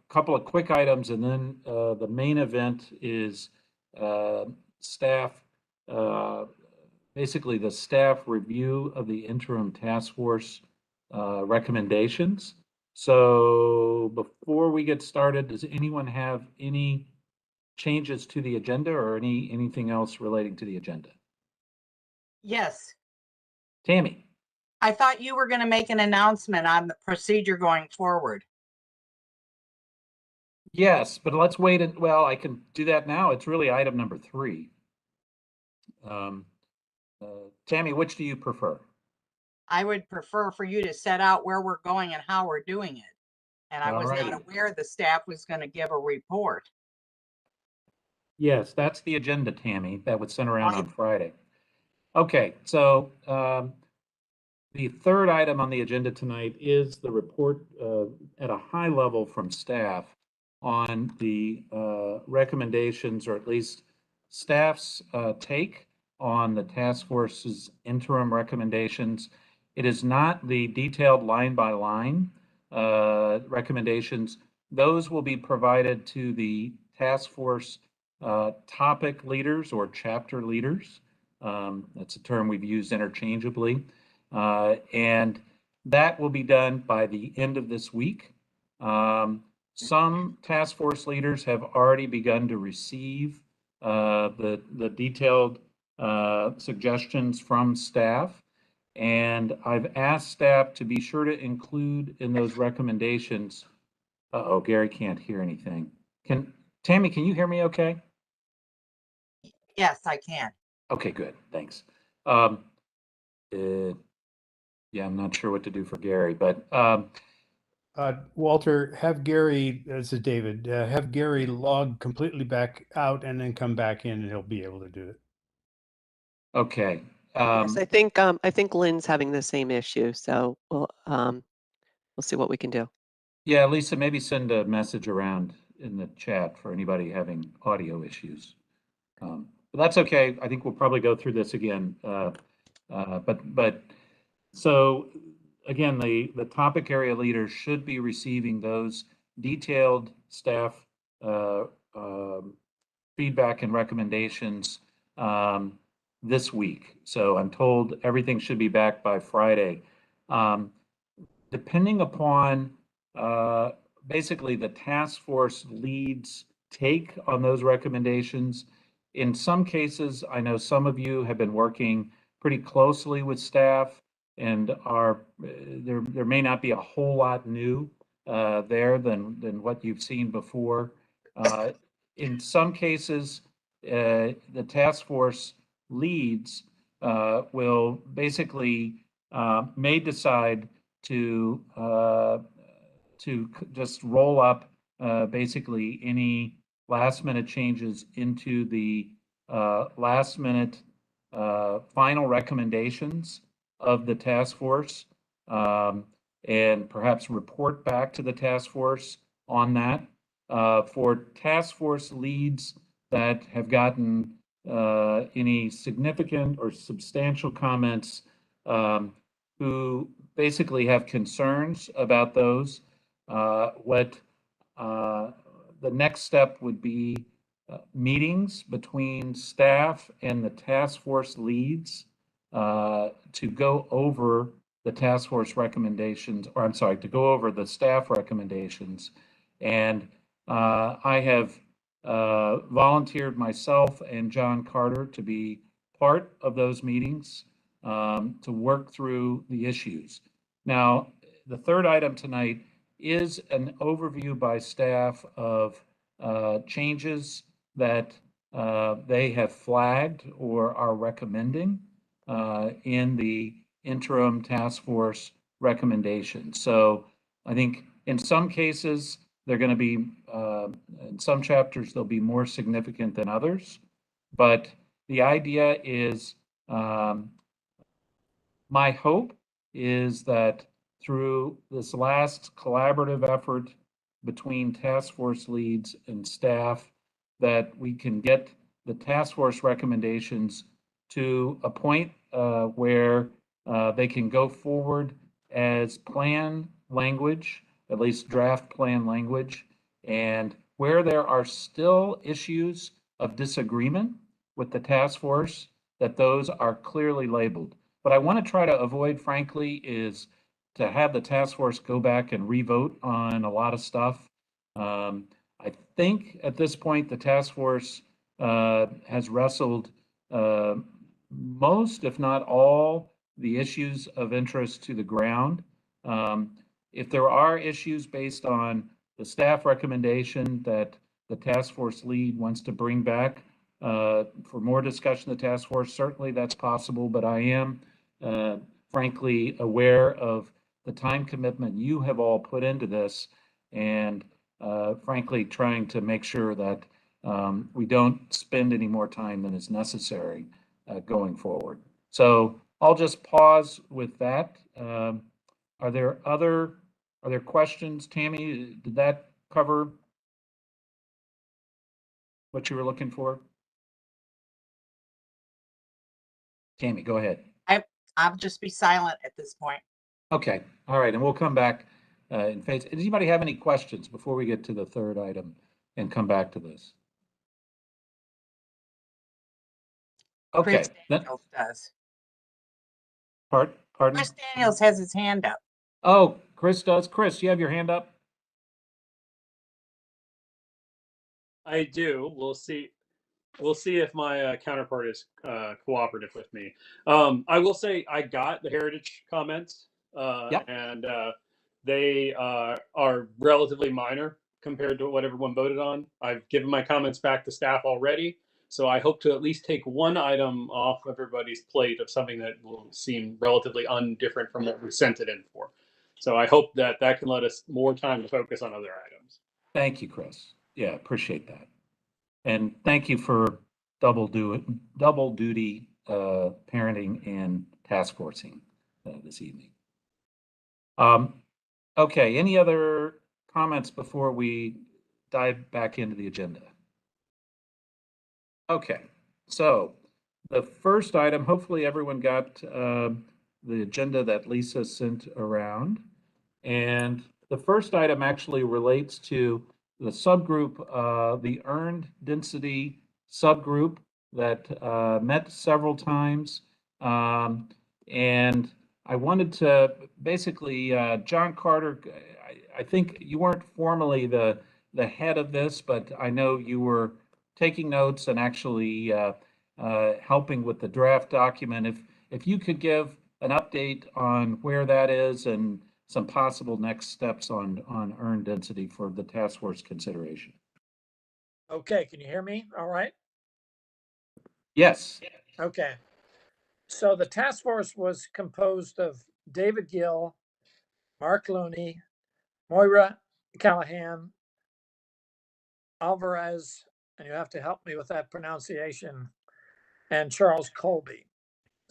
couple of quick items, and then the main event is staff, basically the staff review of the interim task force recommendations. So before we get started, does anyone have any changes to the agenda or anything else relating to the agenda? Yes. Tammy. I thought you were going to make an announcement on the procedure going forward. Yes, but let's wait. Well, I can do that now. It's really item number 3. Tammy, which do you prefer? I would prefer for you to set out where we're going and how we're doing it. And I was not aware the staff was going to give a report. Yes, that's the agenda, Tammy, that was sent around on Friday. Okay, so the third item on the agenda tonight is the report at a high level from staff on the recommendations, or at least staff's take on the task force's interim recommendations. It is not the detailed line by line recommendations. Those will be provided to the task force topic leaders or chapter leaders. That's a term we've used interchangeably. And that will be done by the end of this week. Some task force leaders have already begun to receive the detailed suggestions from staff. And I've asked staff to be sure to include in those recommendations. Uh-oh, Gary can't hear anything. Tammy, can you hear me okay? Yes, I can. Okay, good, thanks. Yeah, I'm not sure what to do for Gary, but Walter, have Gary, this is David, have Gary log completely back out and then come back in, and he'll be able to do it. Okay. Yes, I think Lynn's having the same issue, so we'll see what we can do. Yeah, Lisa, maybe send a message around in the chat for anybody having audio issues. But that's okay. I think we'll probably go through this again. But so again, the topic area leaders should be receiving those detailed staff feedback and recommendations this week. So I'm told everything should be back by Friday. Depending upon basically the task force leads take on those recommendations, in some cases, I know some of you have been working pretty closely with staff, and there may not be a whole lot new there than what you've seen before. In some cases, the task force leads will basically may decide to just roll up basically any last minute changes into the last minute final recommendations of the task force, and perhaps report back to the task force on that. For task force leads that have gotten any significant or substantial comments, who basically have concerns about those, what the next step would be meetings between staff and the task force leads to go over the task force recommendations, or I'm sorry, to go over the staff recommendations. And I have volunteered myself and John Carter to be part of those meetings to work through the issues. Now, the third item tonight is an overview by staff of changes that they have flagged or are recommending in the interim task force recommendations. So I think in some cases, they're going to be, in some chapters, they'll be more significant than others. But the idea is, my hope is that through this last collaborative effort between task force leads and staff, that we can get the task force recommendations to a point where they can go forward as plan language, at least draft plan language, And where there are still issues of disagreement with the task force, that those are clearly labeled. What I want to try to avoid, frankly, is to have the task force go back and revote on a lot of stuff. I think at this point, the task force has wrestled most, if not all, the issues of interest to the ground. If there are issues based on the staff recommendation that the task force lead wants to bring back for more discussion of the task force, certainly that's possible, but I am frankly aware of the time commitment you have all put into this, and frankly trying to make sure that we don't spend any more time than is necessary going forward. So I'll just pause with that. Are there questions? Tammy, did that cover what you were looking for? Tammy, go ahead. I'll just be silent at this point. Okay, all right, and we'll come back in phase. Does anybody have any questions before we get to the third item and come back to this? Okay. Chris Daniels does. Pardon? Chris Daniels has his hand up. Oh, Chris does. Chris, you have your hand up? I do. We'll see. We'll see if my counterpart is cooperative with me. I will say I got the heritage comments, Yep. and they are relatively minor compared to what everyone voted on. I've given my comments back to staff already, so I hope to at least take one item off everybody's plate of something that will seem relatively undifferent from what we sent it in for. So I hope that that can let us more time to focus on other items. Thank you, Chris. Yeah, appreciate that. And thank you for double duty parenting and task forcing this evening. Okay, any other comments before we dive back into the agenda? Okay, so the first item, hopefully everyone got the agenda that Lisa sent around. And the first item actually relates to the subgroup, the earned density subgroup that met several times. And I wanted to basically, John Carter, I think you weren't formally the head of this, but I know you were taking notes and actually helping with the draft document. If you could give an update on where that is and some possible next steps on earned density for the task force consideration. Okay, can you hear me? All right. Yes. Okay. So the task force was composed of David Gill, Mark Looney, Moira Callahan, Alvarez, and you have to help me with that pronunciation, and Charles Colby.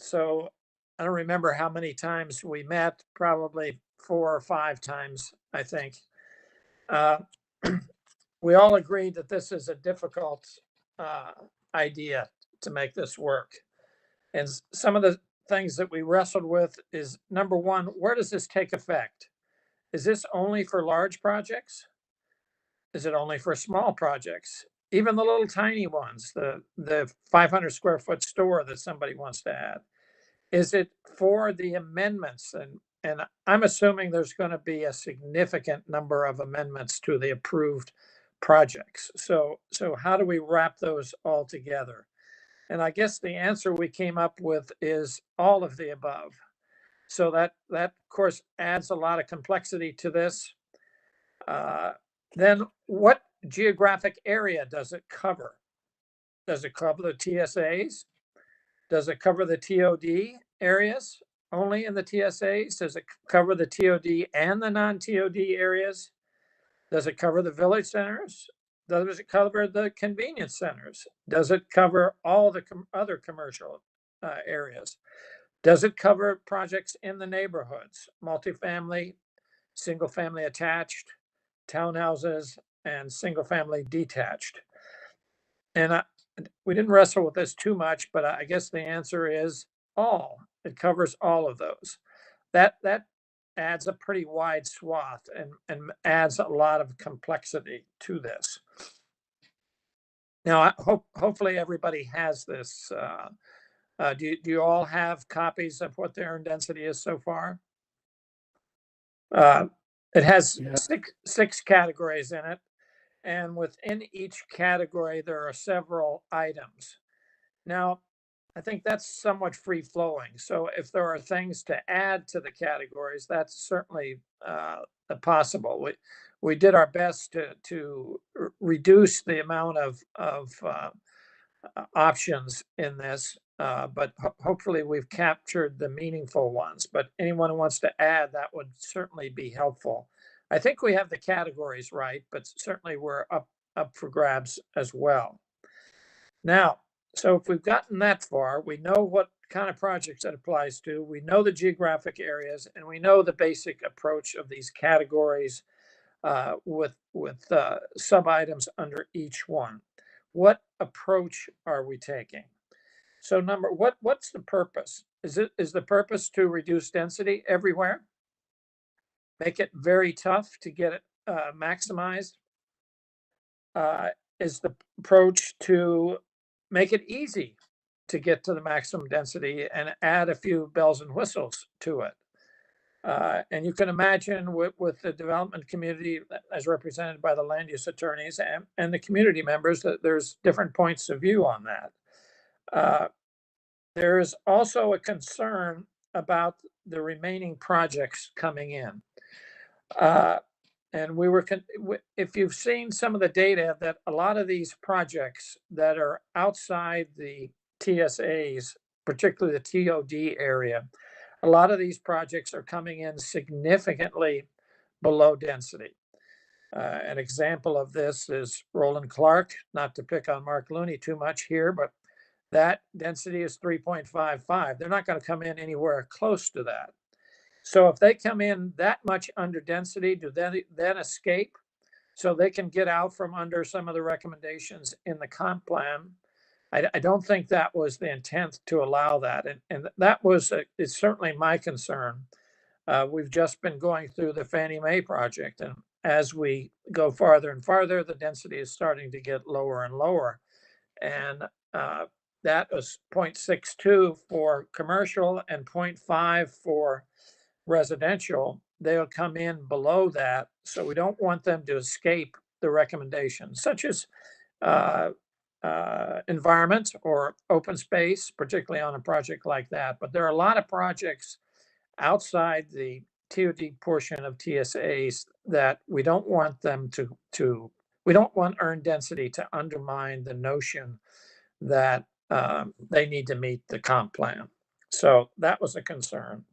So I don't remember how many times we met, probably 4 or 5 times, I think. We all agreed that this is a difficult idea to make this work. And some of the things that we wrestled with is, number one, where does this take effect? Is this only for large projects? Is it only for small projects? Even the little tiny ones, the 500 square foot store that somebody wants to add. Is it for the amendments? And I'm assuming there's going to be a significant number of amendments to the approved projects. So how do we wrap those all together? And I guess the answer we came up with is all of the above. So that of course adds a lot of complexity to this. Then what geographic area does it cover? Does it cover the TSAs? Does it cover the TOD areas only in the TSAs? Does it cover the TOD and the non-TOD areas? Does it cover the village centers? Does it cover the convenience centers? Does it cover all the other commercial areas? Does it cover projects in the neighborhoods, multifamily, single family attached, townhouses, and single family detached? And we didn't wrestle with this too much, but I guess the answer is all. It covers all of those. That adds a pretty wide swath and adds a lot of complexity to this. Now, hopefully everybody has this. Do you all have copies of what the earned density is so far? It has Yeah. six categories in it, and within each category there are several items. Now, I think that's somewhat free flowing. So if there are things to add to the categories, that's certainly possible. We did our best to reduce the amount of options in this, but hopefully we've captured the meaningful ones. But anyone who wants to add, that would certainly be helpful. I think we have the categories right, but certainly we're up for grabs as well. Now, so if we've gotten that far, we know what kind of projects that applies to, we know the geographic areas, and we know the basic approach of these categories with sub-items under each one. What approach are we taking? So what's the purpose? Is the purpose to reduce density everywhere? Make it very tough to get it maximized? Is the approach to make it easy to get to the maximum density and add a few bells and whistles to it? And you can imagine with the development community as represented by the land use attorneys and the community members that there's different points of view on that. There is also a concern about the remaining projects coming in. And if you've seen some of the data, that a lot of these projects that are outside the TSAs, particularly the TOD area, a lot of these projects are coming in significantly below density. An example of this is Roland Clark, not to pick on Mark Looney too much here, but that density is 3.55. They're not going to come in anywhere close to that. So if they come in that much under density, do they then escape so they can get out from under some of the recommendations in the comp plan? I don't think that was the intent to allow that. And that was, it's certainly my concern. We've just been going through the Fannie Mae project. And as we go farther and farther, the density is starting to get lower and lower. And that was 0.62 for commercial and 0.5 for residential. They'll come in below that. So we don't want them to escape the recommendations, such as environment or open space, particularly on a project like that. But there are a lot of projects outside the TOD portion of TSAs that we don't want them we don't want earned density to undermine the notion that they need to meet the comp plan. So that was a concern.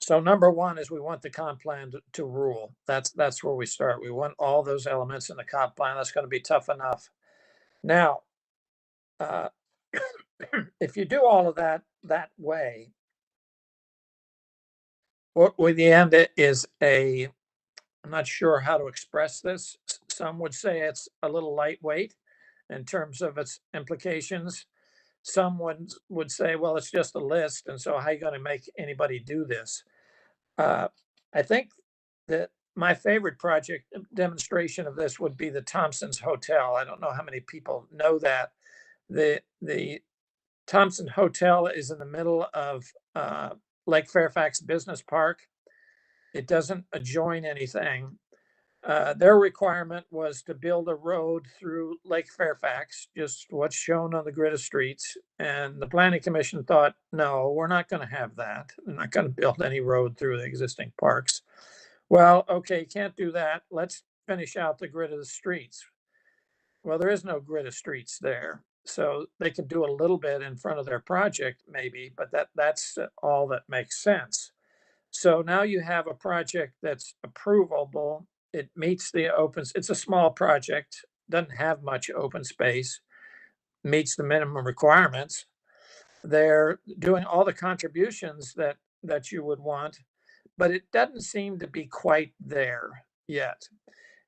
So number one is we want the comp plan to rule. That's where we start. We want all those elements in the comp plan. That's going to be tough enough. Now, if you do all of that way, what we end it is I'm not sure how to express this. Some would say it's a little lightweight in terms of its implications. Some would say, well, it's just a list. And so how are you going to make anybody do this? I think that my favorite project demonstration of this would be the Thompson's Hotel. I don't know how many people know that. The Thompson Hotel is in the middle of Lake Fairfax Business Park. It doesn't adjoin anything. Their requirement was to build a road through Lake Fairfax, just what's shown on the grid of streets. And the Planning Commission thought, no, we're not going to have that. We're not going to build any road through the existing parks. Well, okay, can't do that. Let's finish out the grid of the streets. Well, there is no grid of streets there. So they can do a little bit in front of their project, maybe, but that's all that makes sense. So now you have a project that's approvable. It meets the it's a small project, doesn't have much open space, meets the minimum requirements. They're doing all the contributions that you would want, but it doesn't seem to be quite there yet.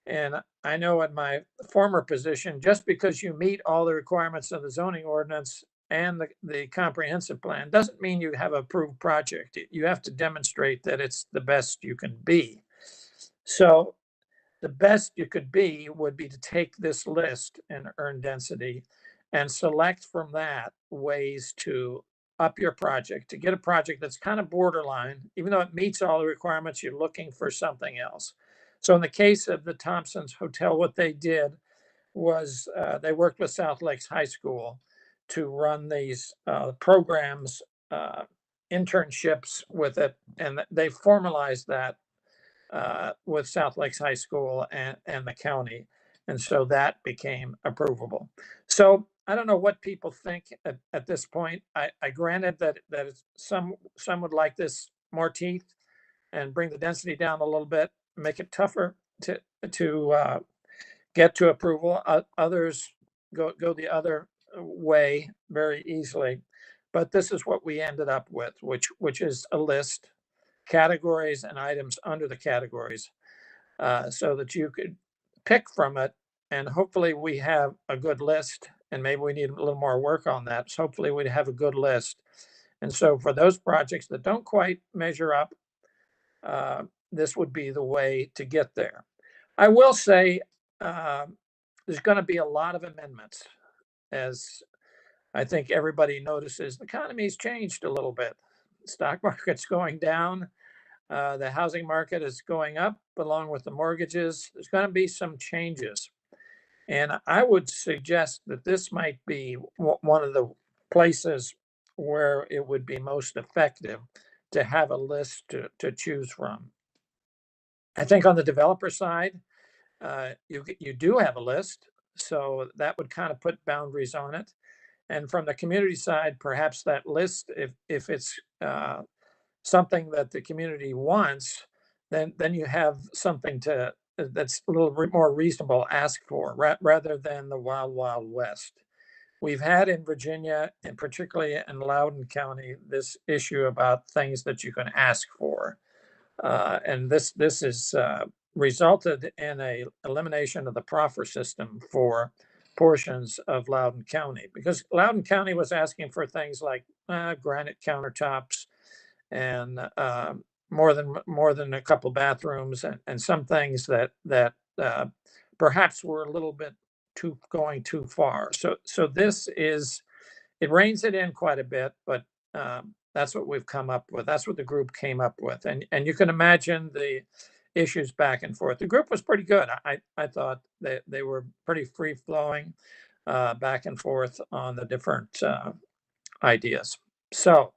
And I know in my former position, just because you meet all the requirements of the zoning ordinance and the comprehensive plan doesn't mean you have an approved project. You have to demonstrate that it's the best you can be. So the best you could be would be to take this list and earn density and select from that ways to up your project, to get a project that's kind of borderline. Even though it meets all the requirements, you're looking for something else. So in the case of the Thompson's Hotel, what they did was they worked with South Lakes High School to run these programs, internships with it, and they formalized that with South Lakes High School and the county. And so that became approvable. So I don't know what people think at this point. I granted that some would like this more teeth and bring the density down a little bit, make it tougher to get to approval. Others go the other way very easily. But this is what we ended up with, which is a list, categories and items under the categories, so that you could pick from it. And hopefully we have a good list, and maybe we need a little more work on that. So hopefully we'd have a good list. And so for those projects that don't quite measure up, this would be the way to get there. I will say there's going to be a lot of amendments, as I think everybody notices. The economy's changed a little bit. The stock market's going down. The housing market is going up along with the mortgages. There's going to be some changes. And I would suggest that this might be one of the places where it would be most effective to have a list to choose from. I think on the developer side, you do have a list, so that would kind of put boundaries on it. And from the community side, perhaps that list, if it's something that the community wants, then you have something that's a little more reasonable ask for, rather than the wild, wild west. We've had in Virginia, and particularly in Loudoun County, this issue about things that you can ask for. And this has resulted in a elimination of the proffer system for portions of Loudoun County, because Loudoun County was asking for things like granite countertops and more than a couple bathrooms, and some things that perhaps were a little bit going too far. So this is, it reins it in quite a bit, but that's what we've come up with. That's what the group came up with. And you can imagine the issues back and forth. The group was pretty good. I thought they were pretty free flowing back and forth on the different ideas. So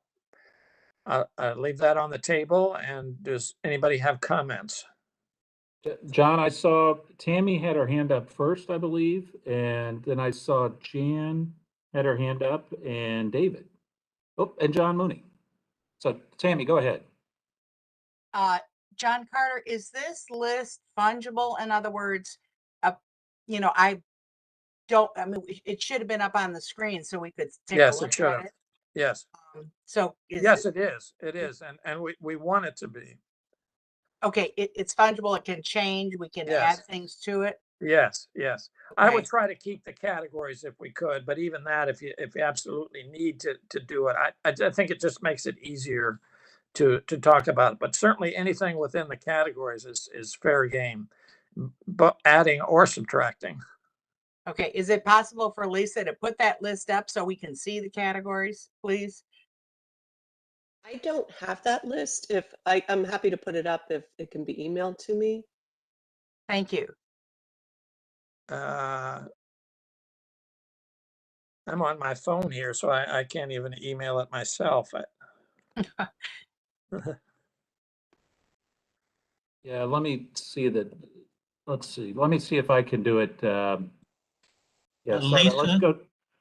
I'll leave that on the table. And does anybody have comments? John, I saw Tammy had her hand up first, I believe, and then I saw Jan had her hand up, and David. Oh, and John Mooney. So Tammy, go ahead. John Carter, is this list fungible? In other words, I mean, it should have been up on the screen so we could take a look at it. Yes. So yes, it is. It is. And we want it to be. Okay, it's fungible. It can change. We can add things to it. Yes. Okay. I would try to keep the categories if we could, but even that, if you absolutely need to do it, I think it just makes it easier to talk about it. But certainly anything within the categories is fair game, but adding or subtracting. Okay, is it possible for Lisa to put that list up so we can see the categories, please? I don't have that list. If I'm happy to put it up if it can be emailed to me. Thank you. I'm on my phone here, so I can't even email it myself. Yeah, let me see that. Let's see. Let me see if I can do it. Yeah, Lisa, let's go.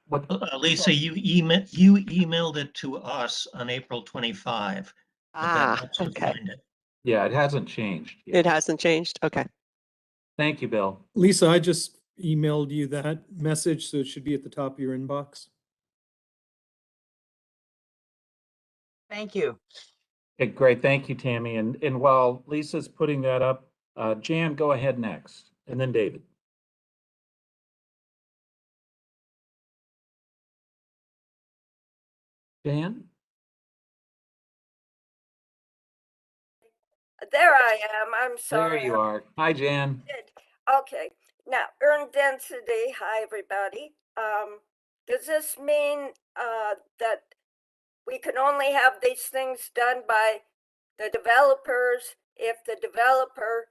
What? Lisa, you emailed it to us on April 25. Okay. Find it. Yeah, it hasn't changed yet. It hasn't changed. Okay. Thank you, Bill. Lisa, I just emailed you that message, so it should be at the top of your inbox. Thank you. Okay, great. Thank you, Tammy. And while Lisa's putting that up, Jan, go ahead next, and then David. Jan? There I am. I'm sorry. There you are. Hi, Jan. Okay. Now, earn density. Hi, everybody. Does this mean that we can only have these things done by the developers if the developer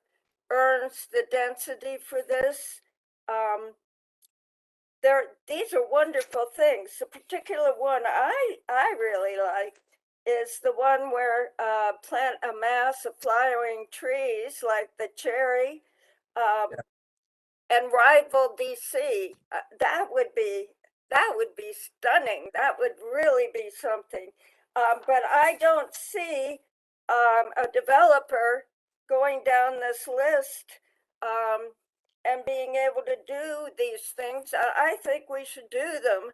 earns the density for this? These are wonderful things. The particular one I really like is the one where plant a mass of flowering trees like the cherry and rival DC. That would be stunning. That would really be something. But I don't see a developer going down this list and being able to do these things. I think we should do them.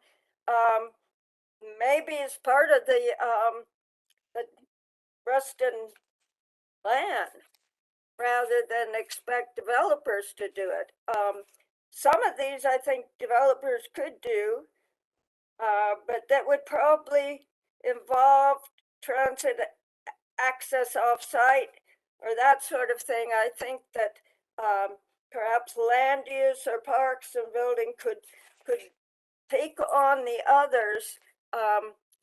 Maybe as part of the Reston plan, rather than expect developers to do it. Some of these I think developers could do, but that would probably involve transit access off-site or that sort of thing. I think that perhaps land use or parks and building could take on the others.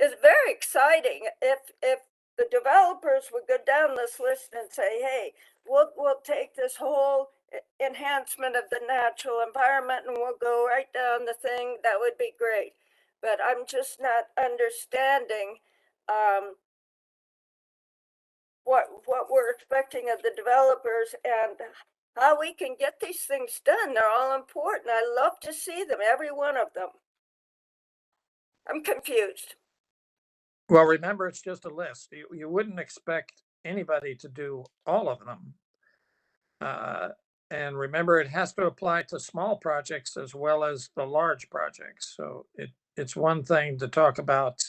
It's very exciting if the developers would go down this list and say, hey, we'll take this whole enhancement of the natural environment and we'll go right down the thing. That would be great. But I'm just not understanding what we're expecting of the developers and how we can get these things done. They're all important. I love to see them, every one of them. I'm confused. Well, remember, it's just a list. You wouldn't expect anybody to do all of them. And remember, it has to apply to small projects as well as the large projects. So it's one thing to talk about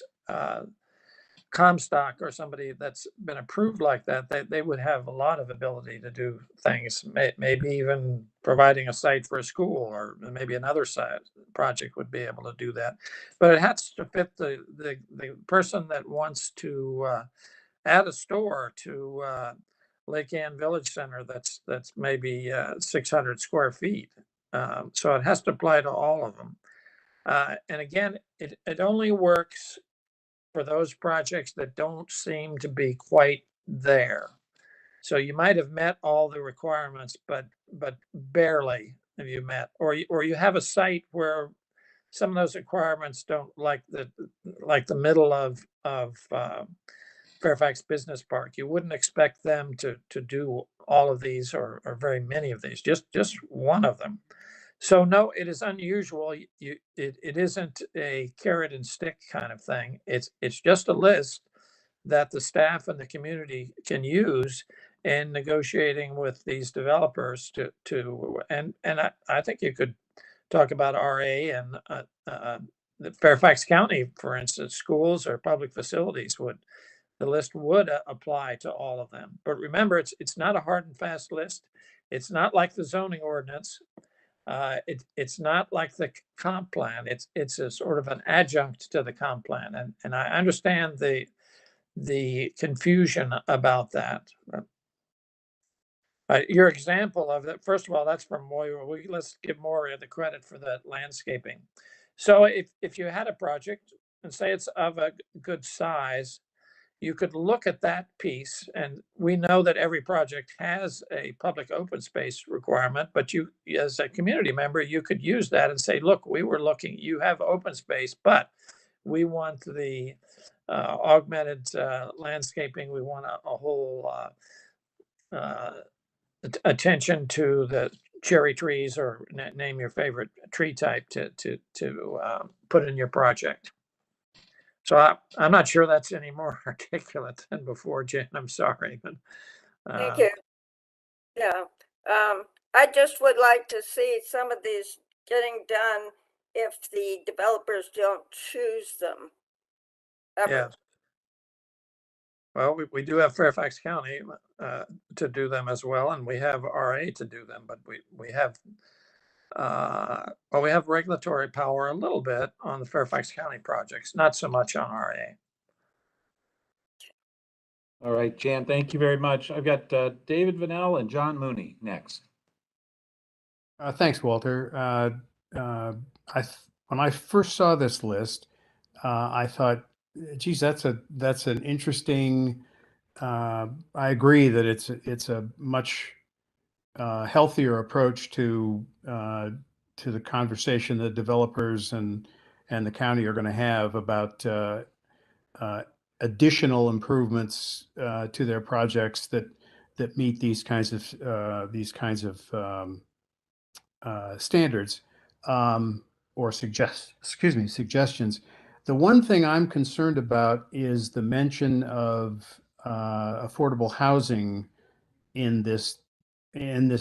Comstock or somebody that's been approved like that. They would have a lot of ability to do things, maybe even providing a site for a school, or maybe another site project would be able to do that. But it has to fit the person that wants to add a store to Lake Ann Village Center that's maybe 600 square feet. So it has to apply to all of them. And again, it only works for those projects that don't seem to be quite there. So you might have met all the requirements, but barely have you met, or you have a site where some of those requirements don't, like the middle of Fairfax Business Park. You wouldn't expect them to do all of these or very many of these, just one of them. So no, it is unusual. It isn't a carrot and stick kind of thing. It's just a list that the staff and the community can use in negotiating with these developers and I think you could talk about RA and the Fairfax County, for instance, schools or public facilities the list would apply to all of them. But remember, it's not a hard and fast list. It's not like the zoning ordinance. It's not like the comp plan. It's a sort of an adjunct to the comp plan, and I understand the confusion about that. Your example of that, first of all, that's from Moira. Let's give Moira the credit for that landscaping. So if you had a project and say it's of a good size, you could look at that piece, and we know that every project has a public open space requirement, but you, as a community member, you could use that and say, look, we were looking, you have open space, but we want the augmented landscaping. We want a whole attention to the cherry trees, or name your favorite tree type to put in your project. So I'm not sure that's any more articulate than before, Jen. I'm sorry, but Thank you. Yeah, I just would like to see some of these getting done if the developers don't choose them. Ever. Yeah. Well, we do have Fairfax County to do them as well, and we have RA to do them, but we have we have regulatory power a little bit on the Fairfax County projects, not so much on RA. All right, Jan, thank you very much. I've got David Vanel and John Mooney next. Thanks, Walter. When I first saw this list, I thought, geez, that's an interesting. I agree that it's a much healthier approach to the conversation that developers and the county are going to have about additional improvements to their projects that meet these kinds of standards or suggestions. The one thing I'm concerned about is the mention of affordable housing in this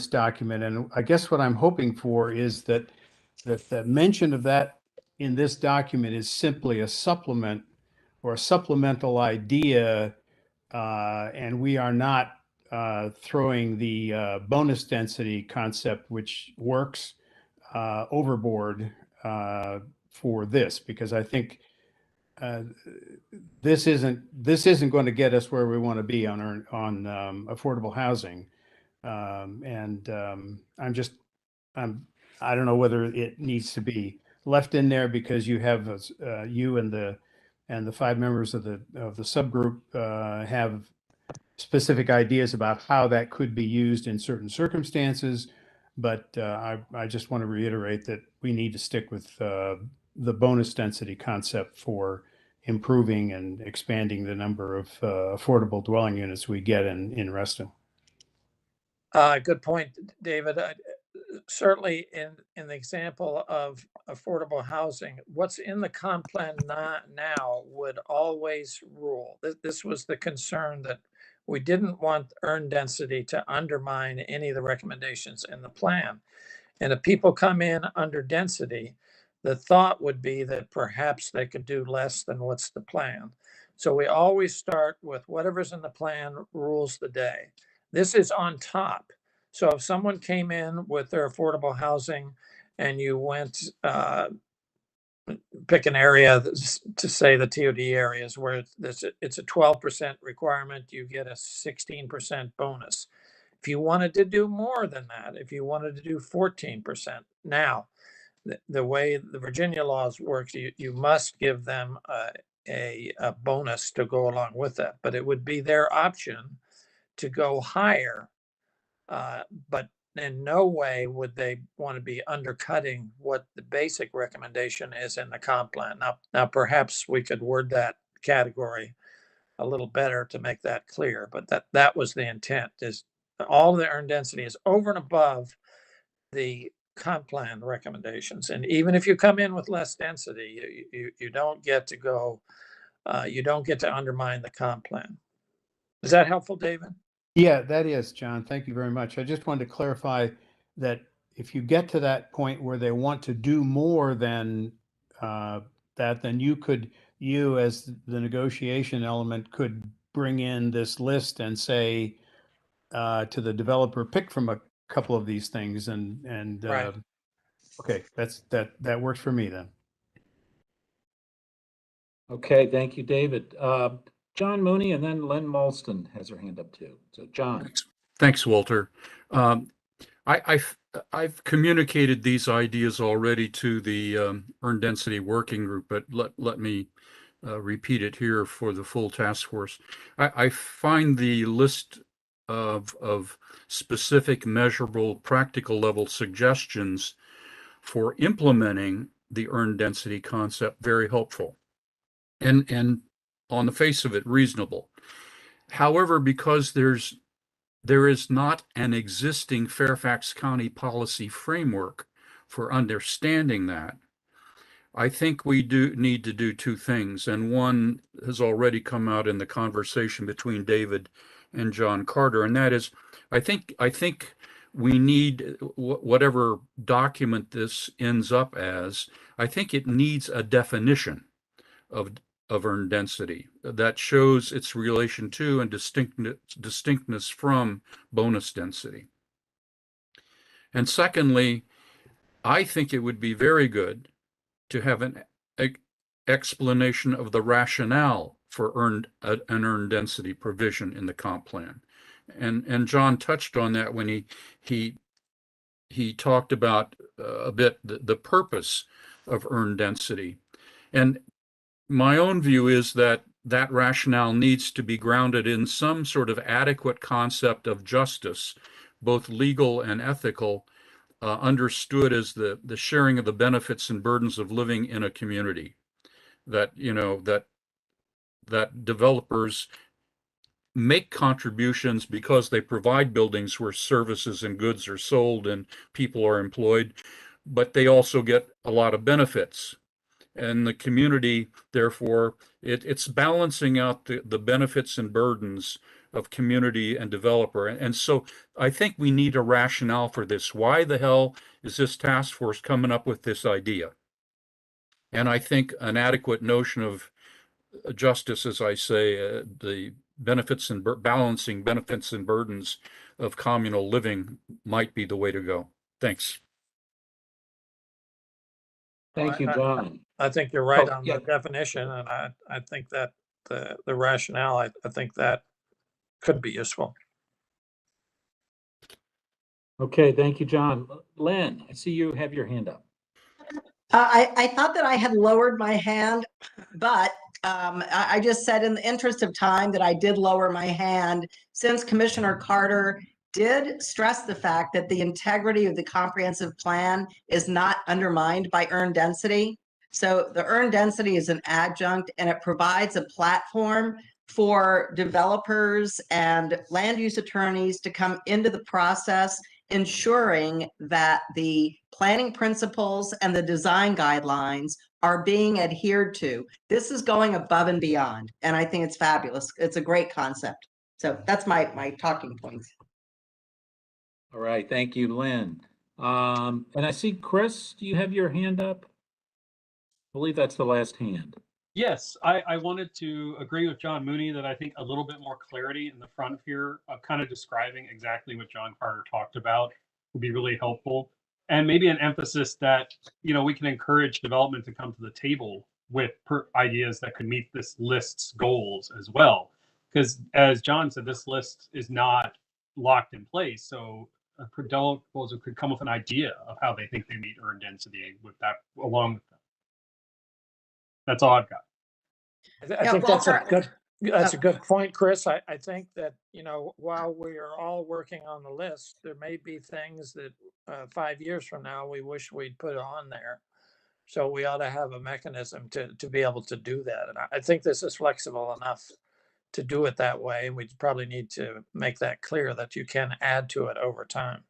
document, and I guess what I'm hoping for is that the mention of that in this document is simply a supplement or a supplemental idea, and we are not throwing the bonus density concept, which works, overboard for this, because I think this isn't going to get us where we want to be on affordable housing, and I don't know whether it needs to be left in there because you have you and the 5 members of the subgroup have specific ideas about how that could be used in certain circumstances. But I just want to reiterate that we need to stick with the bonus density concept for improving and expanding the number of affordable dwelling units we get in Reston. Good point, David. Certainly in the example of affordable housing, what's in the comp plan now would always rule. This was the concern, that we didn't want earned density to undermine any of the recommendations in the plan. And if people come in under density, the thought would be that perhaps they could do less than what's the plan. So we always start with whatever's in the plan rules the day. This is on top. So if someone came in with their affordable housing and you went, pick an area to say the TOD areas where it's a 12% requirement, you get a 16% bonus. If you wanted to do more than that, if you wanted to do 14%, now the way the Virginia laws work, you must give them a bonus to go along with that, but it would be their option to go higher. But in no way would they want to be undercutting what the basic recommendation is in the comp plan. Now perhaps we could word that category a little better to make that clear, but that was the intent, is all the earned density is over and above the comp plan recommendations. And even if you come in with less density, you don't get to go, you don't get to undermine the comp plan. Is that helpful, David? Yeah, that is, John. Thank you very much. I just wanted to clarify that if you get to that point where they want to do more than that, then you as the negotiation element could bring in this list and say to the developer, pick from a couple of these things, and Right. Okay, that works for me then. Okay, thank you, David. John Mooney, and then Lynn Malston has her hand up too. So John. Thanks, Walter. I've communicated these ideas already to the earned density working group, but let me repeat it here for the full task force. I find the list of specific, measurable, practical level suggestions for implementing the earned density concept very helpful and on the face of it reasonable. However, because there is not an existing Fairfax County policy framework for understanding that, I think we do need to do 2 things. And one has already come out in the conversation between David and John Carter. And that is, I think we need, whatever document this ends up as, I think it needs a definition of earned density that shows its relation to and distinctness from bonus density. And secondly, I think it would be very good to have an explanation of the rationale for an earned density provision in the comp plan. And John touched on that when he talked about a bit the purpose of earned density. And my own view is that that rationale needs to be grounded in some sort of adequate concept of justice, both legal and ethical, understood as the sharing of the benefits and burdens of living in a community. That, you know, that developers make contributions because they provide buildings where services and goods are sold and people are employed, but they also get a lot of benefits. And the community, therefore, it's balancing out the benefits and burdens of community and developer. And so I think we need a rationale for this. Why the hell is this task force coming up with this idea? And I think an adequate notion of justice, as I say, the benefits and balancing benefits and burdens of communal living might be the way to go. Thanks. Thank you, John. I think you're right Oh, on yeah. the definition, and I think that the rationale, I think that could be useful. Okay, thank you, John. Lynn, I see you have your hand up. I thought that I had lowered my hand, but I just said in the interest of time that I did lower my hand since Commissioner Carter did stress the fact that the integrity of the comprehensive plan is not undermined by earned density. So the earned density is an adjunct and it provides a platform for developers and land use attorneys to come into the process, ensuring that the planning principles and the design guidelines are being adhered to. This is going above and beyond, and I think it's fabulous. It's a great concept. So that's my talking points. All right, thank you, Lynn. And I see, Chris, do you have your hand up? I believe that's the last hand. Yes, I wanted to agree with John Mooney that I think a little bit more clarity in the front here of kind of describing exactly what John Carter talked about would be really helpful. And maybe an emphasis that, you know, we can encourage development to come to the table with ideas that could meet this list's goals as well. Because as John said, this list is not locked in place. So a developer proposal could come with an idea of how they think they meet earned density with that along with them. That's all I've got. I think that's a good point, Chris. I think that, you know, while we are all working on the list, there may be things that 5 years from now we wish we'd put on there. So we ought to have a mechanism to be able to do that. And I think this is flexible enough to do it that way. And we probably need to make that clear that you can add to it over time.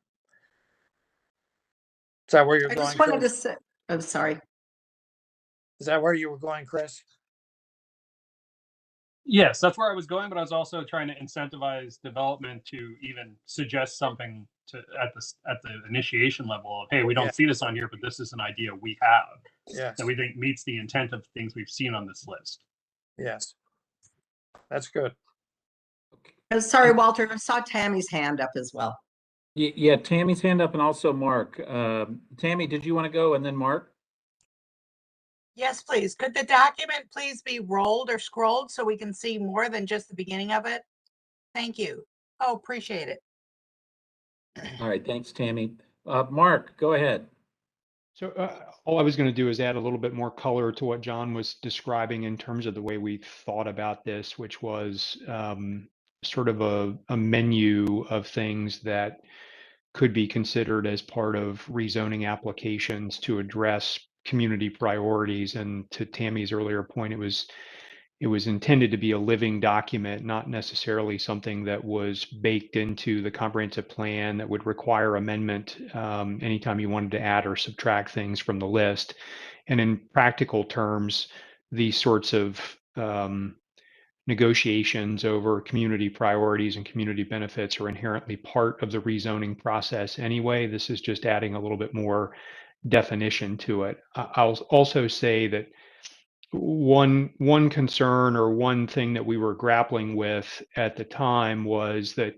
Is that where you're going? I just wanted to say, I'm sorry. Is that where you were going, Chris? Yes, that's where I was going, but I was also trying to incentivize development to even suggest something to at the initiation level of, hey, we don't see this on here, but this is an idea we have that we think meets the intent of things we've seen on this list. Yes, that's good. Sorry, Walter, I saw Tammy's hand up as well. Yeah, Tammy's hand up and also Mark. Tammy, did you want to go and then Mark? Yes, please. Could the document please be rolled or scrolled so we can see more than just the beginning of it? Thank you. Oh, appreciate it. All right, thanks, Tammy. Mark, go ahead. So all I was going to do is add a little bit more color to what John was describing in terms of the way we thought about this, which was sort of a menu of things that could be considered as part of rezoning applications to address community priorities. And to Tammy's earlier point, it was intended to be a living document, not necessarily something that was baked into the comprehensive plan that would require amendment anytime you wanted to add or subtract things from the list. And in practical terms, these sorts of negotiations over community priorities and community benefits are inherently part of the rezoning process anyway. This is just adding a little bit more definition to it. I'll also say that one concern or one thing that we were grappling with at the time was that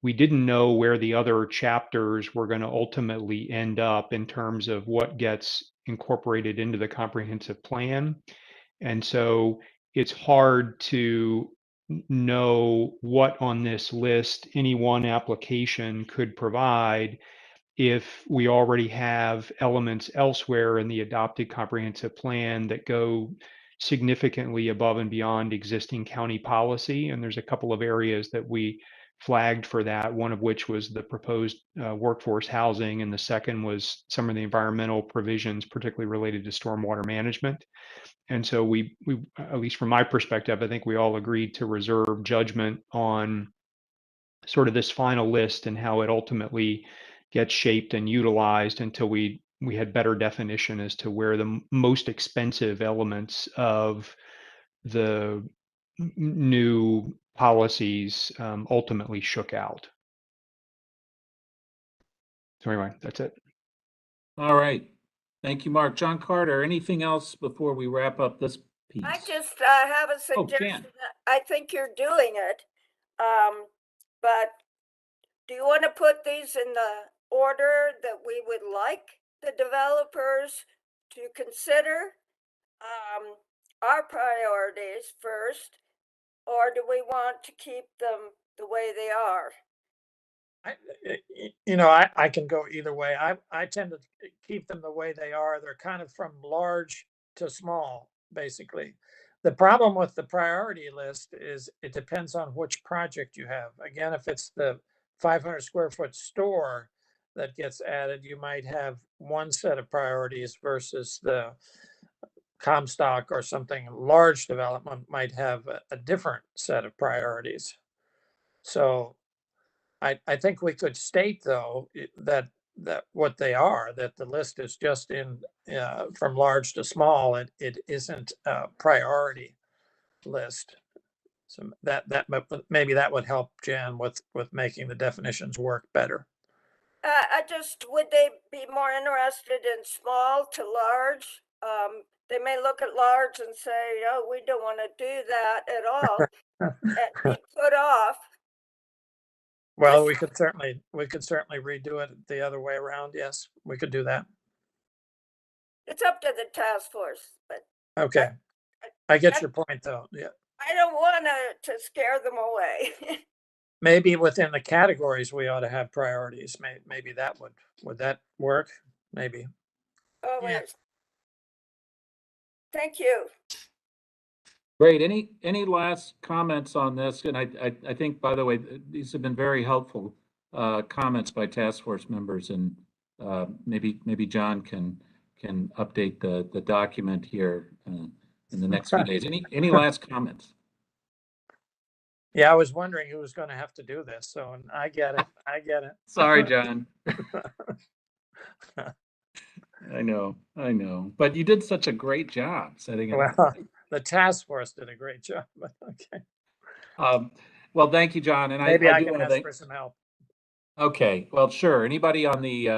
we didn't know where the other chapters were going to ultimately end up in terms of what gets incorporated into the comprehensive plan. And so it's hard to know what on this list any one application could provide if we already have elements elsewhere in the adopted comprehensive plan that go significantly above and beyond existing county policy. And there's a couple of areas that we flagged for that, one of which was the proposed workforce housing, and the second was some of the environmental provisions, particularly related to stormwater management. And so we, at least from my perspective, I think we all agreed to reserve judgment on sort of this final list and how it ultimately gets shaped and utilized until we had better definition as to where the most expensive elements of the new policies ultimately shook out. So anyway, that's it. All right. Thank you, Mark. John Carter, anything else before we wrap up this piece? I just have a Oh, suggestion. Jan. I think you're doing it. But do you want to put these in the order that we would like the developers to consider our priorities first, or do we want to keep them the way they are? I can go either way. I tend to keep them the way they are. They're kind of from large to small, basically. The problem with the priority list is it depends on which project you have. Again, if it's the 500 square foot store that gets added, you might have one set of priorities versus the Comstock or something large development might have a different set of priorities. So I think we could state, though, that what they are, that the list is just in from large to small. It isn't a priority list. So that maybe that would help Jan with making the definitions work better. Would they be more interested in small to large? They may look at large and say, "Oh, we don't want to do that at all," and be put off. Well, we could certainly redo it the other way around. Yes, we could do that. It's up to the task force, but okay, I get your point, though. Yeah, I don't want to scare them away. Maybe within the categories we ought to have priorities. Maybe that would that work? Maybe. Always. Yeah. Thank you. Great. Any last comments on this? And I think, by the way, these have been very helpful comments by task force members, and maybe John can update the document here in the next few days. Any last comments? Yeah, I was wondering who was going to have to do this, so I get it. I get it. Sorry, John. I know, but you did such a great job setting it up. Well, the task force did a great job, but okay. Well, thank you, John, and maybe I do can want ask to for some help. Okay, well, sure. Anybody on the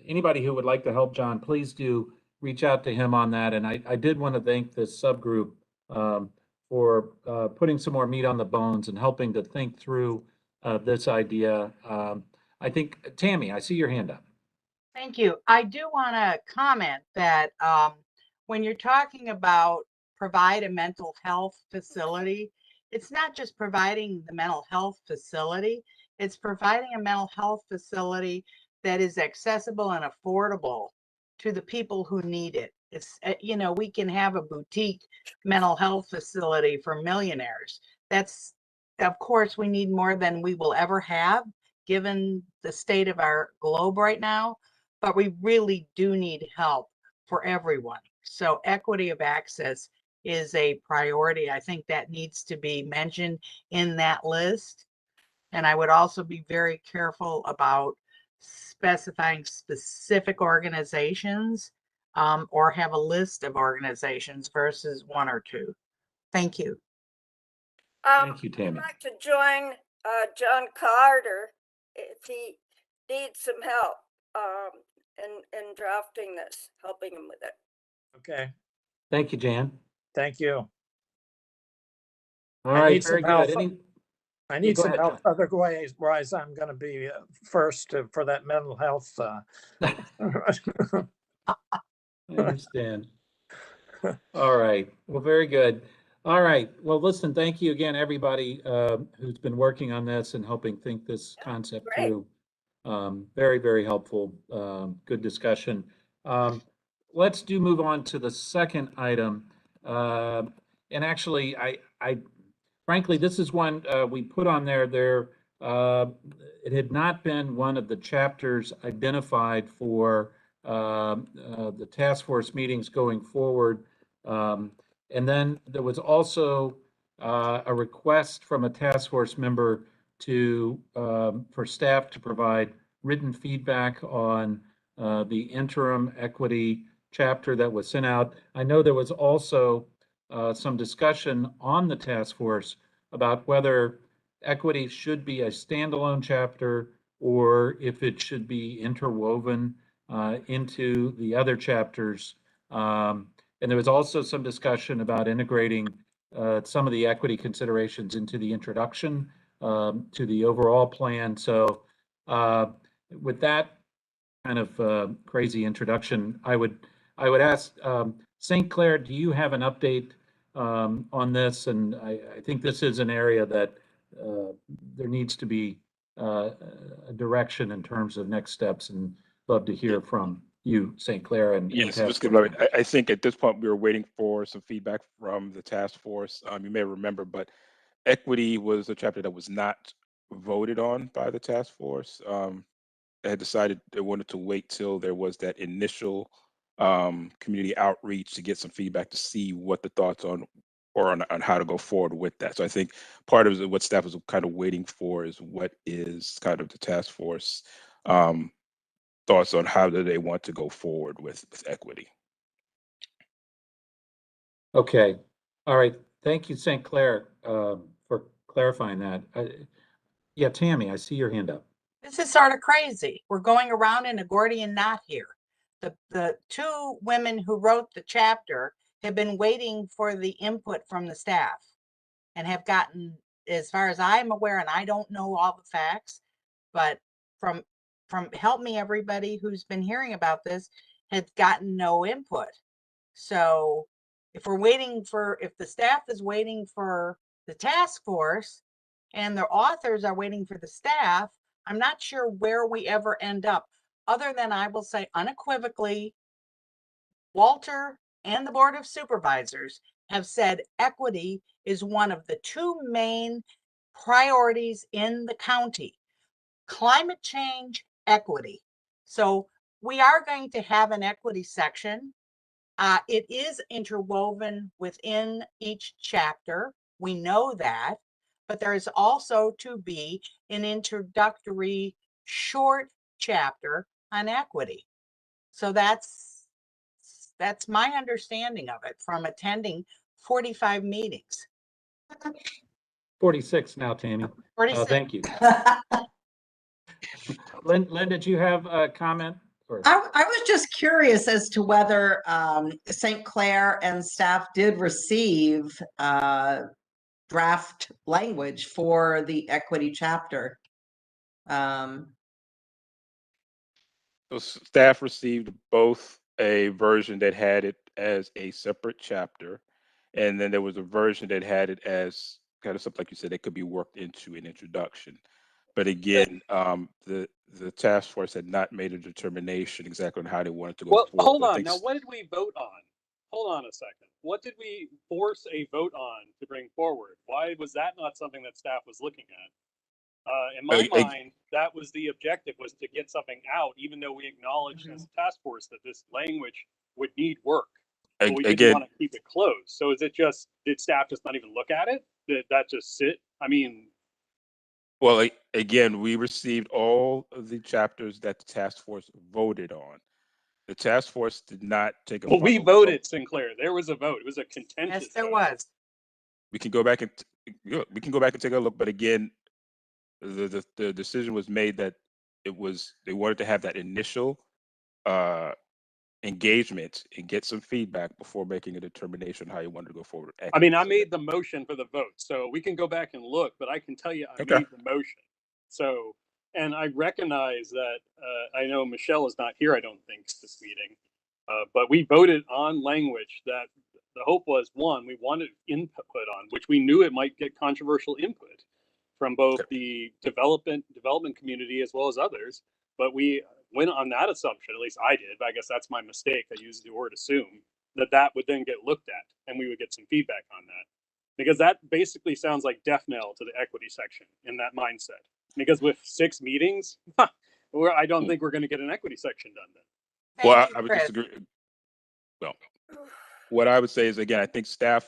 anybody who would like to help John, please do reach out to him on that. And I did want to thank this subgroup for putting some more meat on the bones and helping to think through this idea. I think, Tammy, I see your hand up. Thank you. I do want to comment that when you're talking about provide a mental health facility, it's not just providing the mental health facility, it's providing a mental health facility that is accessible and affordable to the people who need it. It's, we can have a boutique mental health facility for millionaires. That's, of course, we need more than we will ever have, given the state of our globe right now. But we really do need help for everyone. So equity of access is a priority. I think that needs to be mentioned in that list. And I would also be very careful about specifying specific organizations or have a list of organizations versus one or two. Thank you. Thank you, Tammy. I'd like to join John Carter if he needs some help in drafting this, helping him with it. Okay. Thank you, Jan. Thank you. All right, very good. I need some help. Otherwise, I'm going to be first for that mental health. I understand. All right. Well, very good. All right. Well, listen, thank you again, everybody who's been working on this and helping think this concept great. through. Very, very helpful. Good discussion. Let's move on to the second item. And actually, frankly, this is one we put on there. It had not been one of the chapters identified for the task force meetings going forward. And then there was also a request from a task force member for staff to provide written feedback on the interim equity chapter that was sent out. I know there was also some discussion on the task force about whether equity should be a standalone chapter or if it should be interwoven into the other chapters. And there was also some discussion about integrating some of the equity considerations into the introduction to the overall plan. So with that kind of crazy introduction, I would ask St. Clair, do you have an update on this? And I think this is an area that there needs to be a direction in terms of next steps, and love to hear from you, St. Clair, and Yes, task Ms. force Goodman, members. I think at this point we were waiting for some feedback from the task force. You may remember, but equity was a chapter that was not voted on by the task force. They had decided they wanted to wait till there was that initial community outreach to get some feedback to see what the thoughts on how to go forward with that. So I think part of what staff was kind of waiting for is what is kind of the task force thoughts on how do they want to go forward with equity. Okay. All right. Thank you, St. Clair, for clarifying that. Yeah, Tammy, I see your hand up. This is sort of crazy. We're going around in a Gordian knot here. The two women who wrote the chapter have been waiting for the input from the staff and have gotten, as far as I'm aware, and I don't know all the facts, but from help me, everybody who's been hearing about this has gotten no input. So if the staff is waiting for the task force and the authors are waiting for the staff, I'm not sure where we ever end up, other than I will say unequivocally, Walter and the Board of Supervisors have said equity is one of the two main priorities in the county: climate change, equity. So we are going to have an equity section. It is interwoven within each chapter. We know that, but there is also to be an introductory short chapter on equity. So that's my understanding of it from attending 45 meetings. 46 now, Tammy. 46. Thank you. Lynn, did you have a comment? I was just curious as to whether St. Clair and staff did receive draft language for the equity chapter. So staff received both a version that had it as a separate chapter, and then there was a version that had it as kind of something like you said, it could be worked into an introduction. But again, the task force had not made a determination exactly on how they wanted to go Well, forward. hold So I on. think Now, what did we vote on? Hold on a second. What did we force a vote on to bring forward? Why was that not something that staff was looking at? In my mind, that was the objective, was to get something out, even though we acknowledged as a task force that this language would need work. But we didn't want to keep it closed. So is it just, did staff just not even look at it? Did that just sit? I mean, well, again, we received all of the chapters that the task force voted on. The task force did not take a well, we final voted, vote. Sinclair. There was a vote. It was a contentious Yes, there vote. was. We can go back and take a look. But again, the decision was made that they wanted to have that initial engagement and get some feedback before making a determination how you wanted to go forward. I mean, I made the motion for the vote, so we can go back and look, but I can tell you I made the motion. So, and I recognize that, I know Michelle is not here, I don't think, this meeting, but we voted on language that the hope was, one, we wanted input on, which we knew it might get controversial input from both the development community as well as others. But we went on that assumption, at least I did, but I guess that's my mistake. I used the word assume, that would then get looked at and we would get some feedback on that. Because that basically sounds like death knell to the equity section in that mindset. Because with 6 meetings, I don't think we're going to get an equity section done then. Well, I would disagree. Well, what I would say is, again, I think I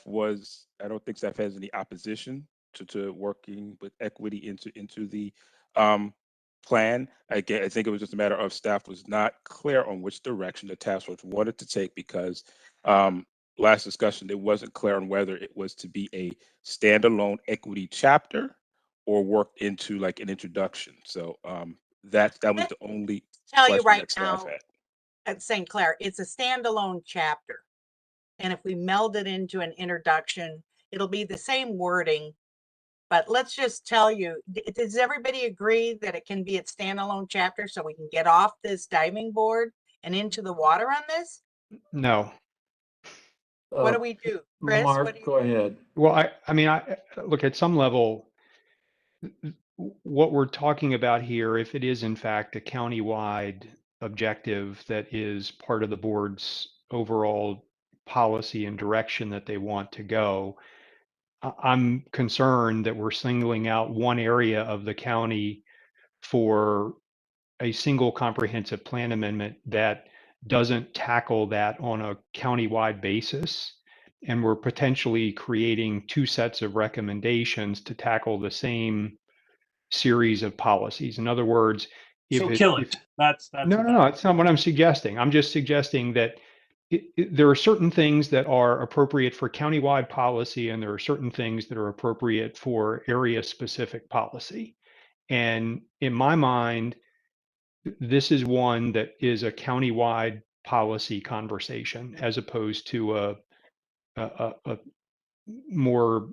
don't think staff has any opposition to working with equity into the plan. Again, I think it was just a matter of staff was not clear on which direction the task force wanted to take, because last discussion, it wasn't clear on whether it was to be a standalone equity chapter or worked into like an introduction. So that was the only Tell you question right that staff now, had. at St. Clair, it's a standalone chapter. And if we meld it into an introduction, it'll be the same wording. But let's just tell you, does everybody agree that it can be a standalone chapter so we can get off this diving board and into the water on this? No. What do we do? Chris, Mark, go ahead. Well, I mean, I look, at some level, what we're talking about here, if it is in fact a countywide objective that is part of the board's overall policy and direction that they want to go, I'm concerned that we're singling out one area of the county for a single comprehensive plan amendment that doesn't tackle that on a countywide basis. And we're potentially creating 2 sets of recommendations to tackle the same series of policies. In other words, That's no, it's not what I'm suggesting. I'm just suggesting that there are certain things that are appropriate for countywide policy, and there are certain things that are appropriate for area specific policy. And in my mind, this is one that is a countywide policy conversation as opposed to a more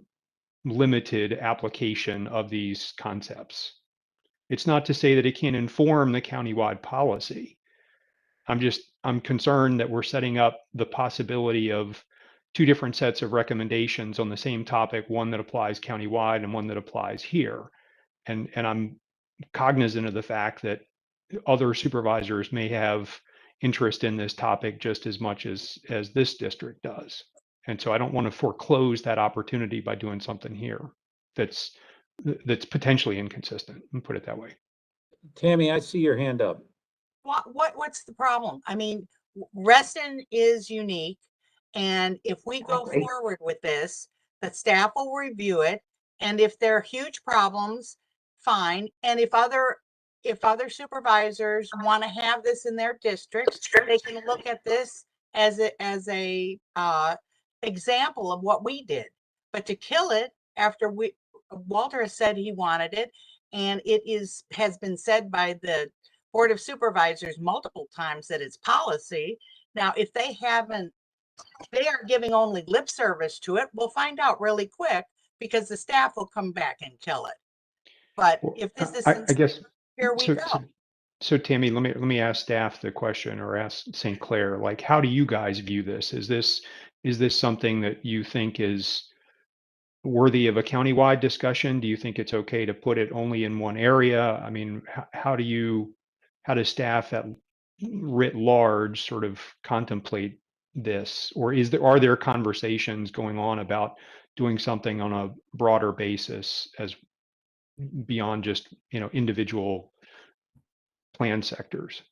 limited application of these concepts. It's not to say that it can't inform the countywide policy. I'm concerned that we're setting up the possibility of 2 different sets of recommendations on the same topic, one that applies countywide and one that applies here. And I'm cognizant of the fact that other supervisors may have interest in this topic just as much as this district does. And so I don't want to foreclose that opportunity by doing something here that's potentially inconsistent, and put it that way. Tammy, I see your hand up. What's the problem? I mean, Reston is unique. And if we go forward with this, the staff will review it. And if there are huge problems, fine. And if other supervisors want to have this in their districts, they can look at this as a example of what we did. But to kill it after Walter has said he wanted it, and it has been said by the Board of Supervisors multiple times that it's policy. Now, if they are giving only lip service to it, we'll find out really quick, because the staff will come back and kill it. But if this is, I guess, here we go. So Tammy, let me ask staff the question, or ask St. Clair, like, how do you guys view this? Is this something that you think is worthy of a countywide discussion? Do you think it's okay to put it only in one area? I mean, how does staff at writ large sort of contemplate this? Or are there conversations going on about doing something on a broader basis, as beyond just, individual plan sectors?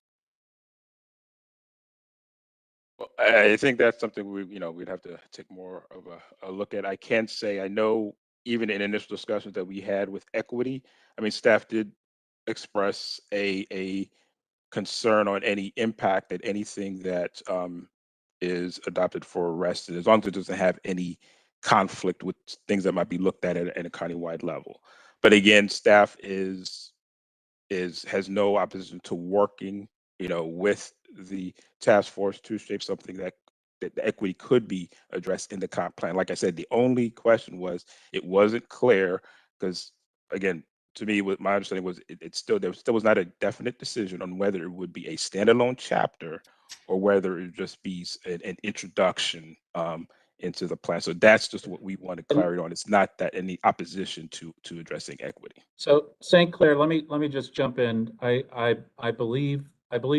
Well, I think that's something we'd have to take more of a look at. I can say, I know even in initial discussions that we had with equity, I mean, staff did express a concern on any impact that anything that is adopted for Reston, as long as it doesn't have any conflict with things that might be looked at a countywide level. But again, staff has no opposition to working, with the task force to shape something that the equity could be addressed in the comp plan. Like I said, the only question was, it wasn't clear, because again, to me, what my understanding was, there still was not a definite decision on whether it would be a standalone chapter or whether it would just be an introduction into the plan. So that's just what we wanted clarity on. It's not that any opposition to addressing equity. So St. Clair, let me just jump in. I believe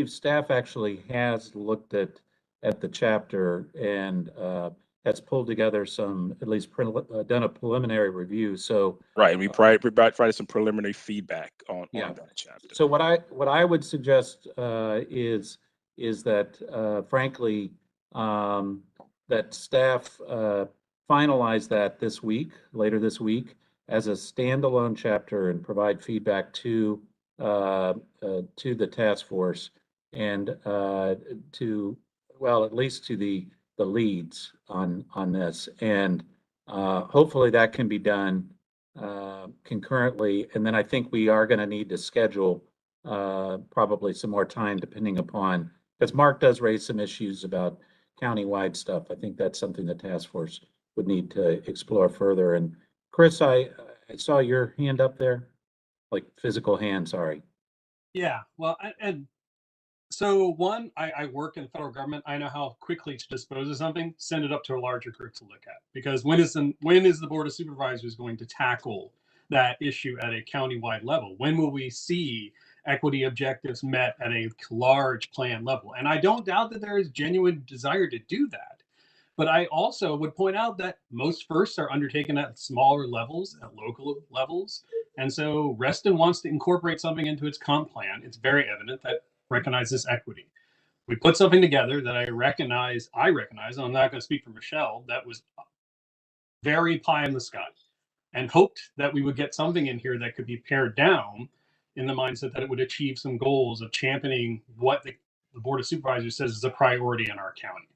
staff actually has looked at the chapter and has pulled together some, at least done a preliminary review. So Right, and we provided some preliminary feedback on that chapter. So what I would suggest is that frankly that staff finalize that later this week as a standalone chapter and provide feedback to the task force and at least to the leads on this, and hopefully that can be done concurrently. And then I think we are going to need to schedule probably some more time depending upon, because Mark does raise some issues about countywide stuff. I think that's something the task force would need to explore further. And Chris, I saw your hand up there, like physical hand, sorry. Yeah, well, and so one, I work in the federal government. I know how quickly to dispose of something, send it up to a larger group to look at. Because when is the Board of Supervisors going to tackle that issue at a countywide level? When will we see equity objectives met at a large plan level? And I don't doubt that there is genuine desire to do that. But I also would point out that most firsts are undertaken at smaller levels, at local levels. And so Reston wants to incorporate something into its comp plan. It's very evident that recognizes equity. We put something together that I recognize, and I'm not going to speak for Michelle, that was very pie in the sky, and hoped that we would get something in here that could be pared down in the mindset that it would achieve some goals of championing what the Board of Supervisors says is a priority in our county.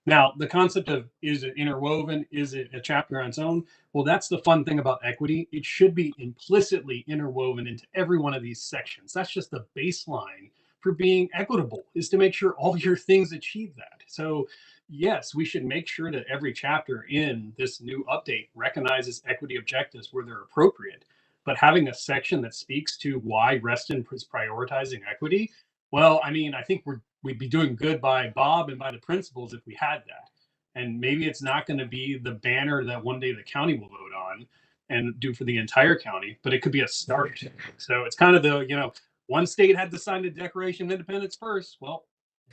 Now, the concept of, is it interwoven? Is it a chapter on its own? Well, that's the fun thing about equity. It should be implicitly interwoven into every one of these sections. That's just the baseline for being equitable, is to make sure all your things achieve that. So yes, we should make sure that every chapter in this new update recognizes equity objectives where they're appropriate. But having a section that speaks to why Reston is prioritizing equity, well, I mean, I think we'd be doing good by Bob and by the principals if we had that. And maybe it's not going to be the banner that one day the county will vote on and do for the entire county, but it could be a start. So it's kind of the, one state had to sign the Declaration of Independence first. Well,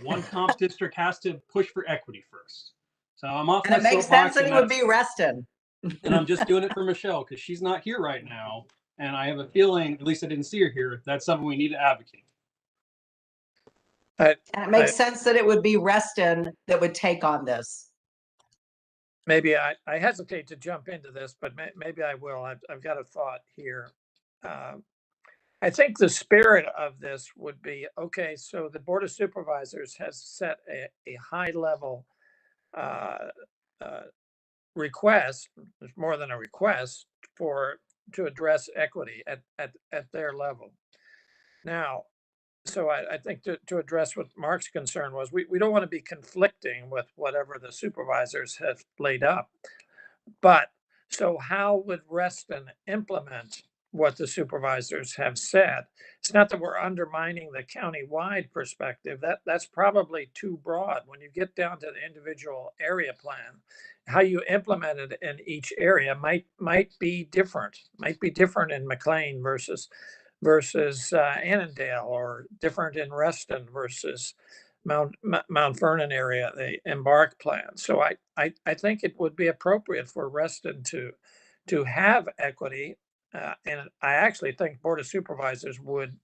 one comp district has to push for equity first. So I'm off. And it makes sense that it would be Reston. And I'm just doing it for Michelle because she's not here right now. And I have a feeling, at least I didn't see her here, that's something we need to advocate. And it makes sense that it would be Reston that would take on this. Maybe I hesitate to jump into this, but maybe I will. I've got a thought here. I think the spirit of this would be, okay, so the Board of Supervisors has set a high level request, it's more than a request, to address equity at their level. Now, so I think to address what Mark's concern was, we don't want to be conflicting with whatever the supervisors have laid up. But so how would Reston implement what the supervisors have said? It's not that we're undermining the county-wide perspective. That's probably too broad. When you get down to the individual area plan, how you implement it in each area might be different. Might be different in McLean versus Annandale, or different in Reston versus Mount Vernon area, the Embark plan. So I think it would be appropriate for Reston to have equity, and I actually think Board of Supervisors would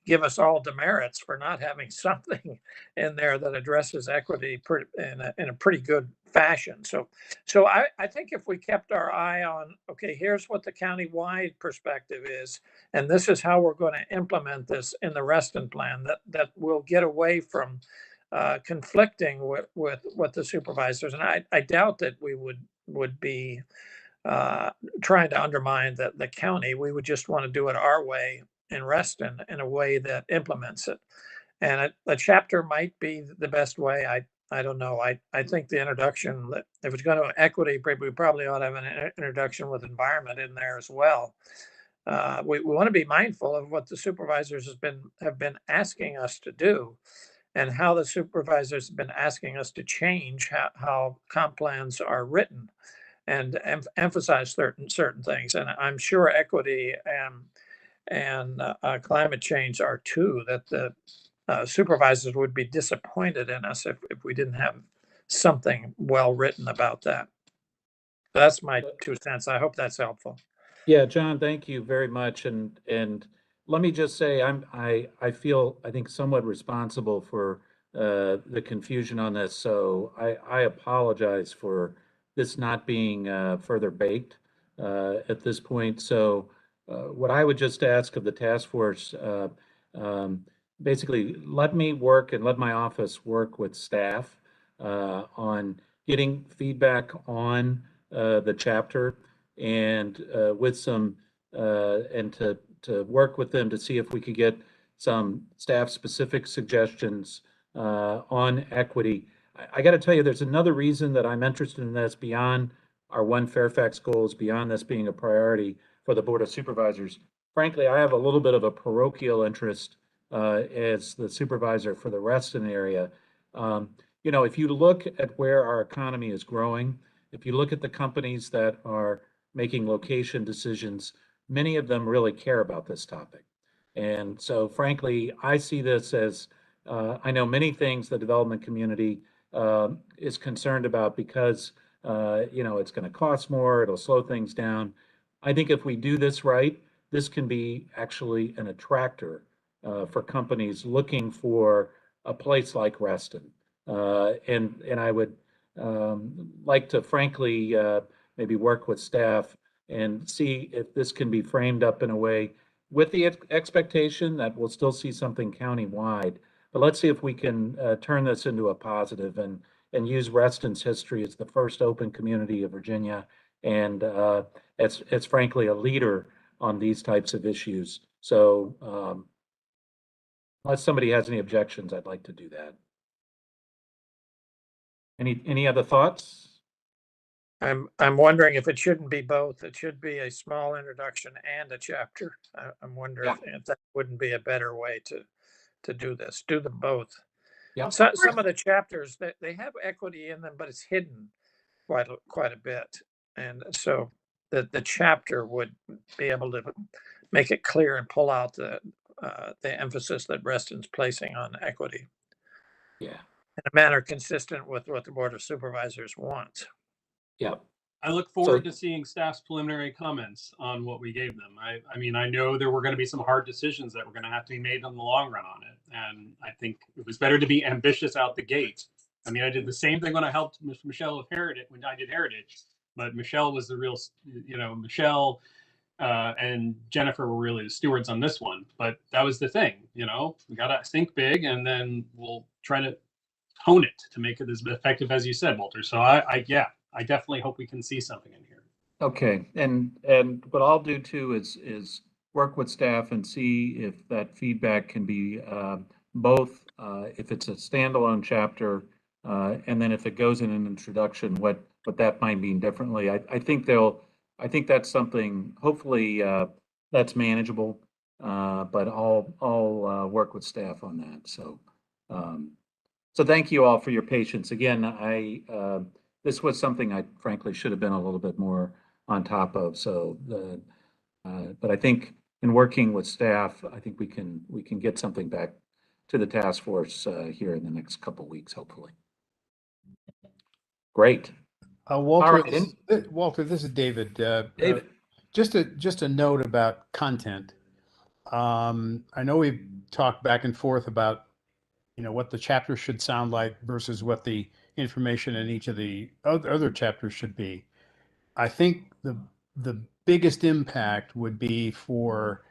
give us all demerits for not having something in there that addresses equity in a pretty good fashion. So I think if we kept our eye on, okay, here's what the county-wide perspective is, and this is how we're going to implement this in the Reston plan, that will get away from conflicting with what the supervisors, and I doubt that we would be trying to undermine the county. We would just want to do it our way in Reston, in a way that implements it. And a chapter might be the best way. I don't know. I think the introduction, if it's going to equity, we probably ought to have an introduction with environment in there as well. We want to be mindful of what the supervisors have been asking us to do. and how the supervisors have been asking us to change how comp plans are written and emphasize certain things. And I'm sure equity and climate change are too, that the supervisors would be disappointed in us if we didn't have something well written about that. That's my 2 cents. I hope that's helpful. Yeah, John, thank you very much. And let me just say, I feel, I think, somewhat responsible for the confusion on this. So I apologize for this not being further baked at this point. So what I would just ask of the task force, basically, let me work and let my office work with staff on getting feedback on the chapter and with some and to work with them to see if we could get some staff specific suggestions on equity. I got to tell you, there's another reason that I'm interested in this beyond our One Fairfax goals, beyond this being a priority for the Board of Supervisors. Frankly, I have a little bit of a parochial interest as the supervisor for the Reston area. You know, if you look at where our economy is growing, if you look at the companies that are making location decisions, many of them really care about this topic. And so frankly, I see this as, I know many things the development community is concerned about because, you know, it's going to cost more, it'll slow things down. I think if we do this right, this can be actually an attractor for companies looking for a place like Reston. And I would like to frankly maybe work with staff and see if this can be framed up in a way with the expectation that we'll still see something countywide. But let's see if we can turn this into a positive and use Reston's history as the first open community of Virginia, and it's frankly a leader on these types of issues. So unless somebody has any objections, I'd like to do that. Any other thoughts? I'm wondering if it shouldn't be both. It should be a small introduction and a chapter. I'm wondering if that wouldn't be a better way to do this. Do them both. Yeah. So, some of the chapters that they have equity in them, but it's hidden quite a bit, and so the chapter would be able to make it clear and pull out the emphasis that Reston's placing on equity. Yeah. In a manner consistent with what the Board of Supervisors wants. Yeah. I look forward to seeing staff's preliminary comments on what we gave them. I mean, I know there were going to be some hard decisions that were going to have to be made in the long run on it. And I think it was better to be ambitious out the gate. I mean, I did the same thing when I helped Michelle with Heritage, when I did Heritage, but Michelle was the real, you know, Michelle and Jennifer were really the stewards on this one. But that was the thing, you know, we got to think big and then we'll try to hone it to make it as effective as you said, Walter. So I definitely hope we can see something in here. Okay, and what I'll do too is work with staff and see if that feedback can be both if it's a standalone chapter and then if it goes in an introduction, what that might mean differently. I think that's something hopefully that's manageable, but I'll work with staff on that. So so thank you all for your patience. Again, this was something I frankly should have been a little bit more on top of. So but I think in working with staff, I think we can get something back to the task force here in the next couple of weeks, hopefully. Great. Walter, right. Walter, this is David. David. Just a note about content. I know we've talked back and forth about, you know, what the chapter should sound like versus what the information in each of the other chapters should be. I think the biggest impact would be for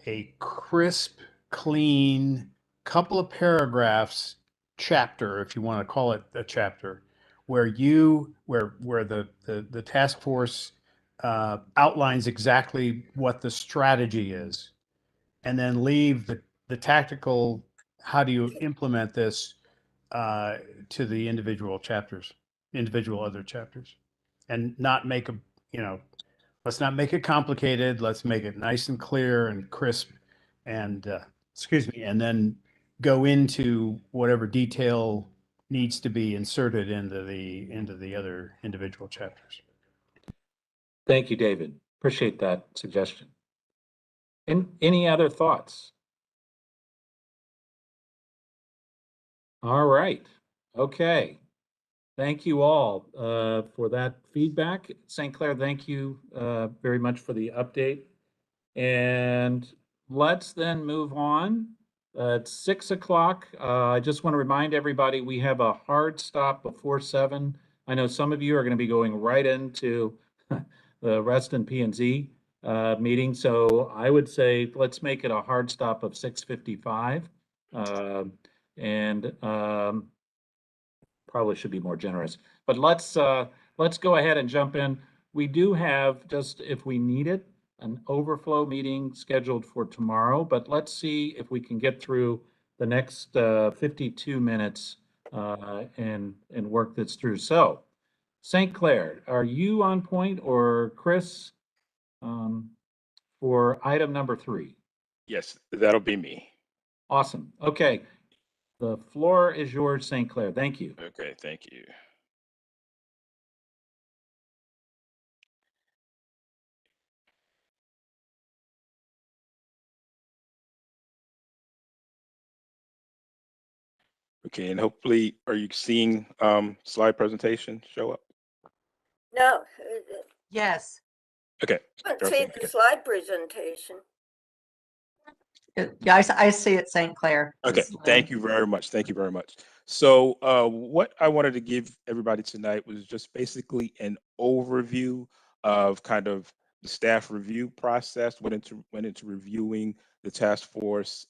a crisp, clean, couple of paragraphs chapter, if you want to call it a chapter, where the task force outlines exactly what the strategy is, and then leave the tactical, how do you implement this to the individual other chapters, and not make a, you know, let's not make it complicated. Let's make it nice and clear and crisp, and excuse me, and then go into whatever detail needs to be inserted into the other individual chapters. Thank you, David. Appreciate that suggestion. And any other thoughts? All right. Okay. Thank you all for that feedback. St. Clair, thank you very much for the update. And let's then move on. It's 6 o'clock. I just want to remind everybody we have a hard stop before 7. I know some of you are going to be going right into the Reston P&Z meeting. So I would say let's make it a hard stop of 6:55. Probably should be more generous, but let's go ahead and jump in. We do have, just if we need it, an overflow meeting scheduled for tomorrow, but let's see if we can get through the next 52 minutes and work this through. So, St. Clair, are you on point, or Chris, for item number 3? Yes, that'll be me. Awesome. Okay. The floor is yours, St. Clair. Thank you. Okay, thank you. Okay, and hopefully, are you seeing slide presentation show up? No, Yes. Okay. I Okay, see okay. the slide presentation. Yeah, I see it, St. Clair. Okay, thank you very much. Thank you very much. So what I wanted to give everybody tonight was just basically an overview of kind of the staff review process, went into reviewing the task force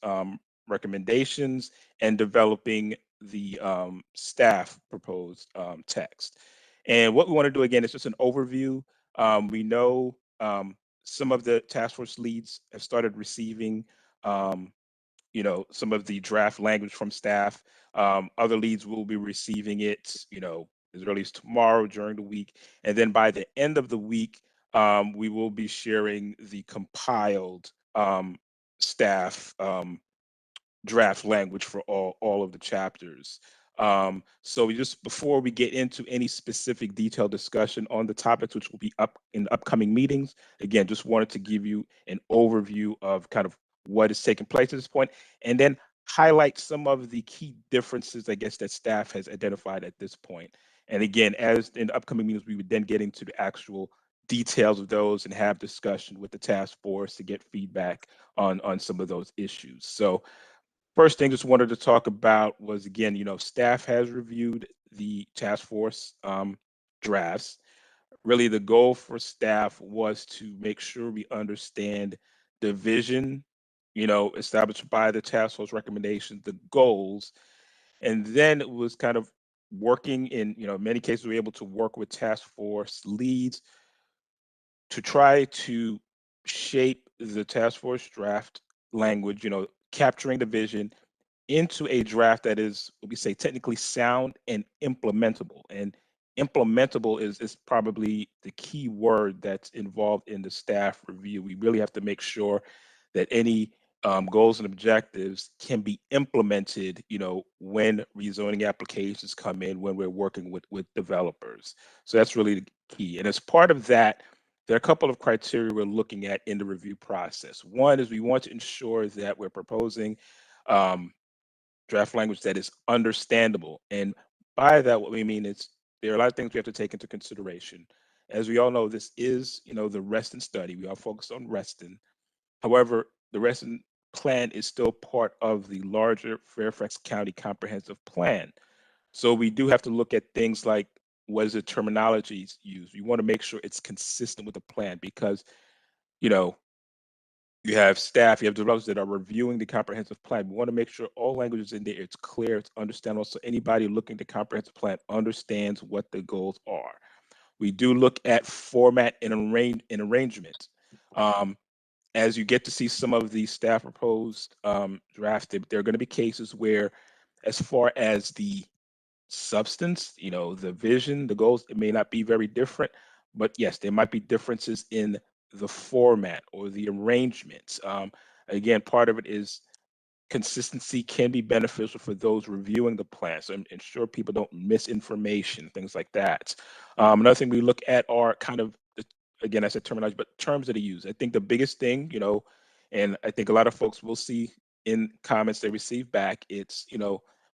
recommendations and developing the staff proposed text. And what we want to do again is just an overview. We know some of the task force leads have started receiving some of the draft language from staff. Other leads will be receiving it, as early as tomorrow during the week. And then by the end of the week, we will be sharing the compiled staff draft language for all of the chapters. So before we get into any specific detailed discussion on the topics, which will be up in upcoming meetings, again, just wanted to give you an overview of kind of what is taking place at this point, and then highlight some of the key differences, I guess, that staff has identified at this point. And again, as in upcoming meetings, we would then get into the actual details of those and have discussion with the task force to get feedback on some of those issues. So first thing just wanted to talk about was, again, staff has reviewed the task force drafts. Really, the goal for staff was to make sure we understand the vision, established by the task force recommendations, the goals, and then it was kind of working in, many cases, we were able to work with task force leads to try to shape the task force draft language, capturing the vision into a draft that is, what we say, technically sound and implementable. And implementable is probably the key word that's involved in the staff review. We really have to make sure that any goals and objectives can be implemented, when rezoning applications come in, when we're working with developers. So that's really the key. And as part of that, there are a couple of criteria we're looking at in the review process. One is we want to ensure that we're proposing draft language that is understandable. And by that, what we mean is there are a lot of things we have to take into consideration. As we all know, this is, the Reston study. We are focused on Reston. However, the Reston plan is still part of the larger Fairfax County Comprehensive Plan. So we do have to look at things like, what is the terminology used? We want to make sure it's consistent with the plan because, you have staff, you have developers that are reviewing the comprehensive plan. We want to make sure all language is in there, it's clear, it's understandable, so anybody looking at the comprehensive plan understands what the goals are. We do look at format and arrangement. As you get to see some of the staff proposed drafted, there are going to be cases where, as far as the substance, the vision, the goals, it may not be very different, but yes, there might be differences in the format or the arrangements. Again, part of it is consistency can be beneficial for those reviewing the plan. So ensure people don't miss information, things like that. Another thing we look at are kind of, again, I said terminology, but terms that are used. I think the biggest thing, and I think a lot of folks will see in comments they receive back, it's,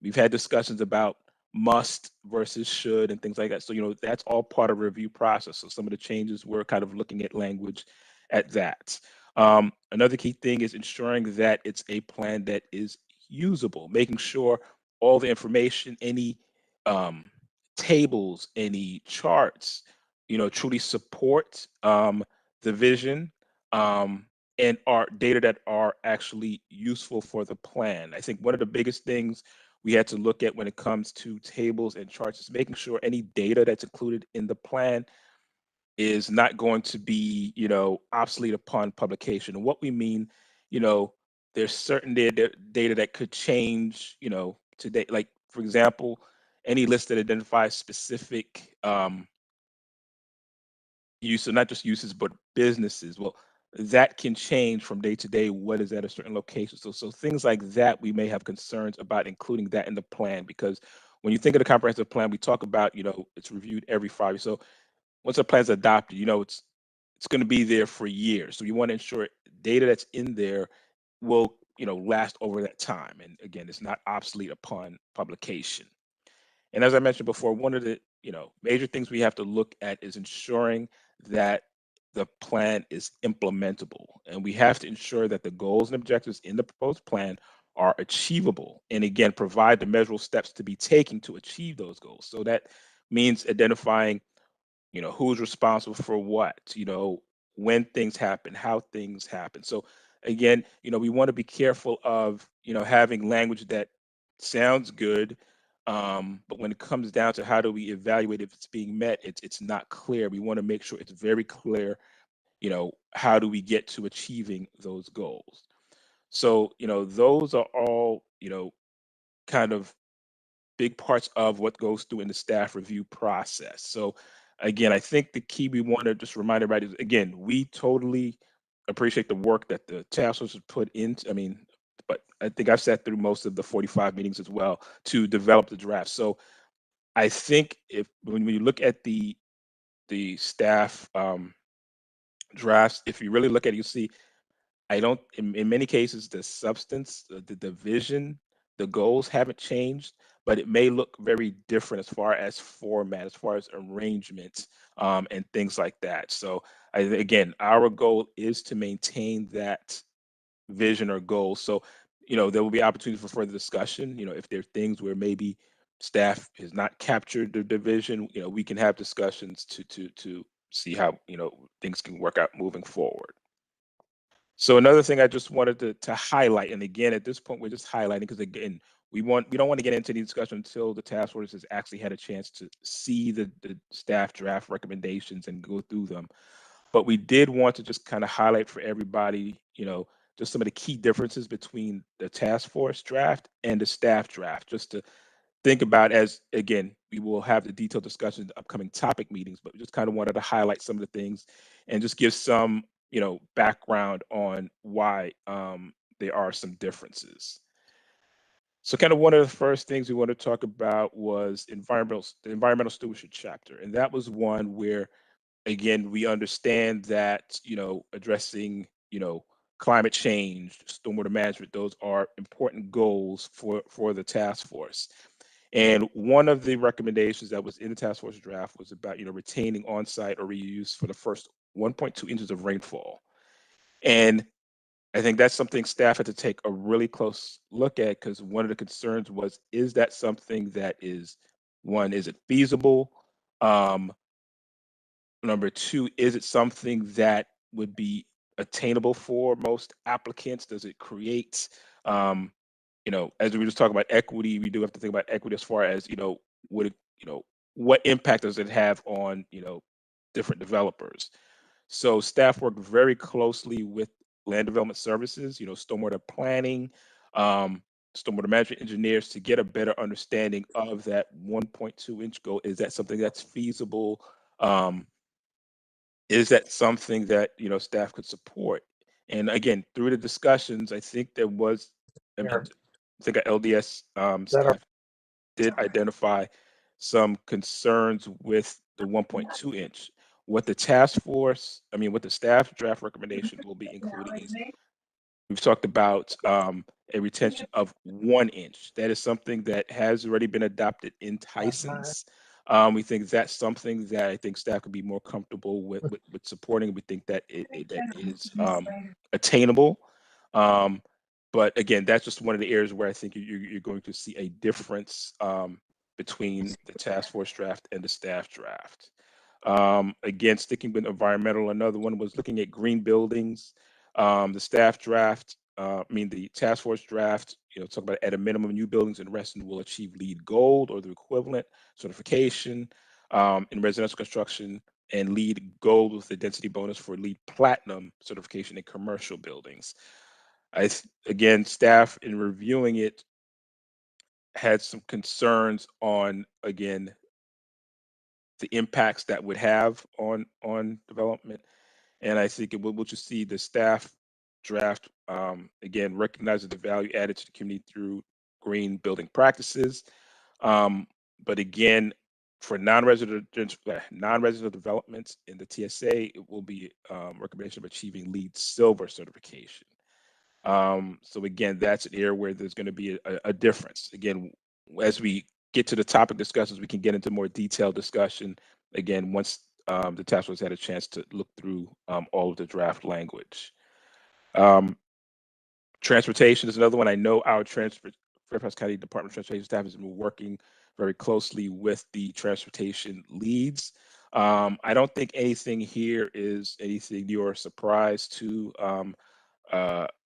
we've had discussions about must versus should and things like that. So, that's all part of the review process. So some of the changes, we're kind of looking at language at that. Another key thing is ensuring that it's a plan that is usable, making sure all the information, any tables, any charts, truly support the vision and are data that are actually useful for the plan. I think one of the biggest things we had to look at when it comes to tables and charts is making sure any data that's included in the plan is not going to be, obsolete upon publication. And what we mean, there's certain data that could change, today. Like, for example, any list that identifies specific use, so not just uses, but businesses. Well, that can change from day to day. What is at a certain location? So things like that, we may have concerns about including that in the plan, because when you think of the comprehensive plan, we talk about, it's reviewed every 5 years. So once a plan's adopted, it's going to be there for years. So you want to ensure data that's in there will, last over that time. And again, it's not obsolete upon publication. And as I mentioned before, one of the, major things we have to look at is ensuring that the plan is implementable. And we have to ensure that the goals and objectives in the proposed plan are achievable. And again, provide the measurable steps to be taken to achieve those goals. So that means identifying, who's responsible for what, when things happen, how things happen. So again, we want to be careful of, having language that sounds good, but when it comes down to how do we evaluate if it's being met, it's not clear. We want to make sure it's very clear, how do we get to achieving those goals. So, those are all, kind of big parts of what goes through in the staff review process. So again, I think the key we want to just remind everybody is, again, we totally appreciate the work that the task force has put into, but I think I've sat through most of the 45 meetings as well to develop the draft. So I think when we look at the staff drafts, if you really look at it, you see, I don't, in many cases, the substance, the vision, the goals haven't changed, but it may look very different as far as format, as far as arrangement, and things like that. So again, our goal is to maintain that vision or goal. So, there will be opportunity for further discussion. If there are things where maybe staff has not captured the vision, we can have discussions to see how, things can work out moving forward. So another thing I just wanted to highlight, and again, at this point, we're just highlighting because again, we don't want to get into the discussion until the task force has actually had a chance to see the staff draft recommendations and go through them. But we did want to just kind of highlight for everybody, just some of the key differences between the task force draft and the staff draft, just to think about, as again, we will have the detailed discussion in upcoming topic meetings, but we just kind of wanted to highlight some of the things and just give some, background on why there are some differences. So kind of one of the first things we want to talk about was the environmental stewardship chapter. And that was one where, again, we understand that, addressing, climate change, stormwater management, those are important goals for the task force. And one of the recommendations that was in the task force draft was about, retaining on-site or reuse for the first 1.2 inches of rainfall. And I think that's something staff had to take a really close look at, because one of the concerns was, is that something that is it feasible? Number two, is it something that would be attainable for most applicants? Does it create, as we were just talking about equity, we do have to think about equity as far as, would it, what impact does it have on, different developers? So staff worked very closely with land development services, stormwater planning, stormwater management engineers, to get a better understanding of that 1.2 inch goal. Is that something that's feasible? Is that something that, staff could support? And again, through the discussions, I think there was I Sure. think our LDS That are, staff did identify some concerns with the 1.2 inch. What the task force, what the staff draft recommendation will be including is we've talked about a retention of 1 inch. That is something that has already been adopted in Tyson's. We think that's something that I think staff could be more comfortable with supporting. We think that that is attainable. But again, that's just one of the areas where I think you're going to see a difference between the task force draft and the staff draft. Again, sticking with environmental, another one was looking at green buildings. The staff draft, the task force draft, talk about at a minimum, new buildings in Reston will achieve LEED Gold or the equivalent certification in residential construction, and LEED Gold with the density bonus for LEED Platinum certification in commercial buildings. Again, staff in reviewing it had some concerns on, again, the impacts that would have on development. And I think we'll just see the staff draft, again, recognizes the value added to the community through green building practices. But again, for non-resident developments in the TSA, it will be recommendation of achieving LEED Silver certification. So again, that's an area where there's going to be a difference. Again, as we get to the topic discussions, we can get into more detailed discussion, again, once the task force had a chance to look through all of the draft language. Transportation is another one. I know our Fairfax County Department of Transportation staff has been working very closely with the transportation leads. I don't think anything here is anything new or a surprise to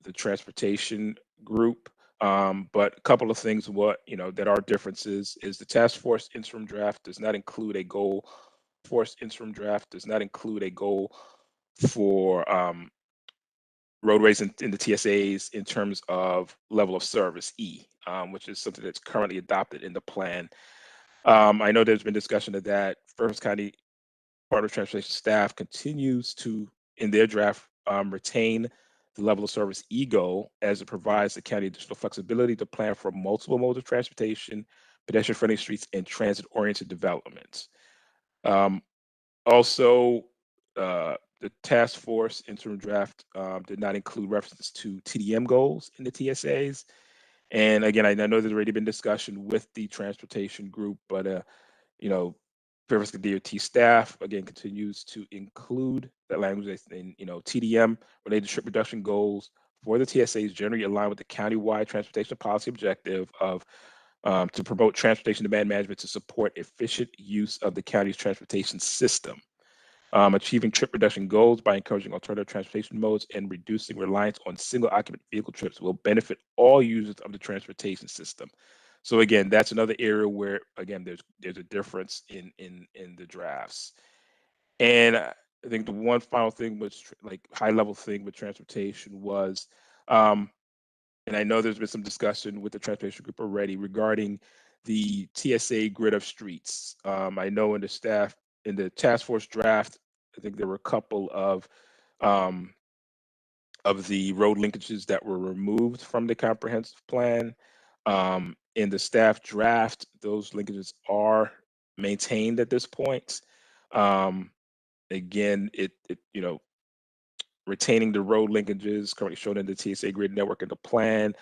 the transportation group. But a couple of things that are differences is the task force interim draft does not include a goal. Force interim draft does not include a goal for roadways in the TSAs in terms of level of service E, which is something that's currently adopted in the plan. I know there's been discussion of that. Fairfax County Department of Transportation staff continues to, in their draft, retain the level of service E goal, as it provides the county additional flexibility to plan for multiple modes of transportation, pedestrian-friendly streets, and transit-oriented developments. Also, the task force interim draft did not include references to TDM goals in the TSAs. And again, I know there's already been discussion with the transportation group, but Fairfax DOT staff again continues to include that language in TDM related trip reduction goals for the TSAs generally align with the countywide transportation policy objective of to promote transportation demand management to support efficient use of the county's transportation system. Achieving trip reduction goals by encouraging alternative transportation modes and reducing reliance on single occupant vehicle trips will benefit all users of the transportation system. So again, that's another area where again there's a difference in the drafts. And I think the one final thing was like high level thing with transportation was, and I know there's been some discussion with the transportation group already regarding the TSA grid of streets. I know in the task force draft, I think there were a couple of the road linkages that were removed from the comprehensive plan. In the staff draft, those linkages are maintained at this point. Again, it retaining the road linkages currently shown in the TSA grid network in the plan.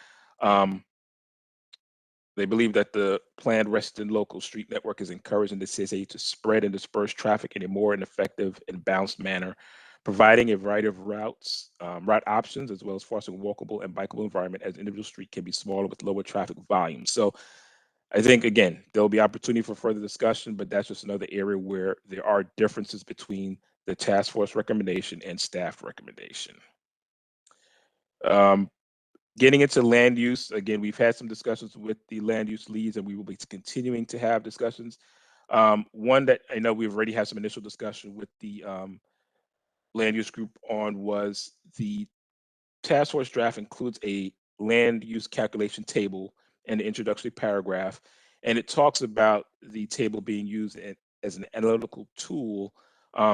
They believe that the planned Reston local street network is encouraging the TSA to spread and disperse traffic in a more effective and balanced manner, providing a variety of route options, as well as fostering a walkable and bikeable environment, as individual street can be smaller with lower traffic volumes. So I think, again, there'll be opportunity for further discussion, but that's just another area where there are differences between the task force recommendation and staff recommendation. Getting into land use, again, we've had some discussions with the land use leads, and we will be continuing to have discussions. One that I know we've already had some initial discussion with the land use group on was the task force draft includes a land use calculation table and the introductory paragraph, and it talks about the table being used as an analytical tool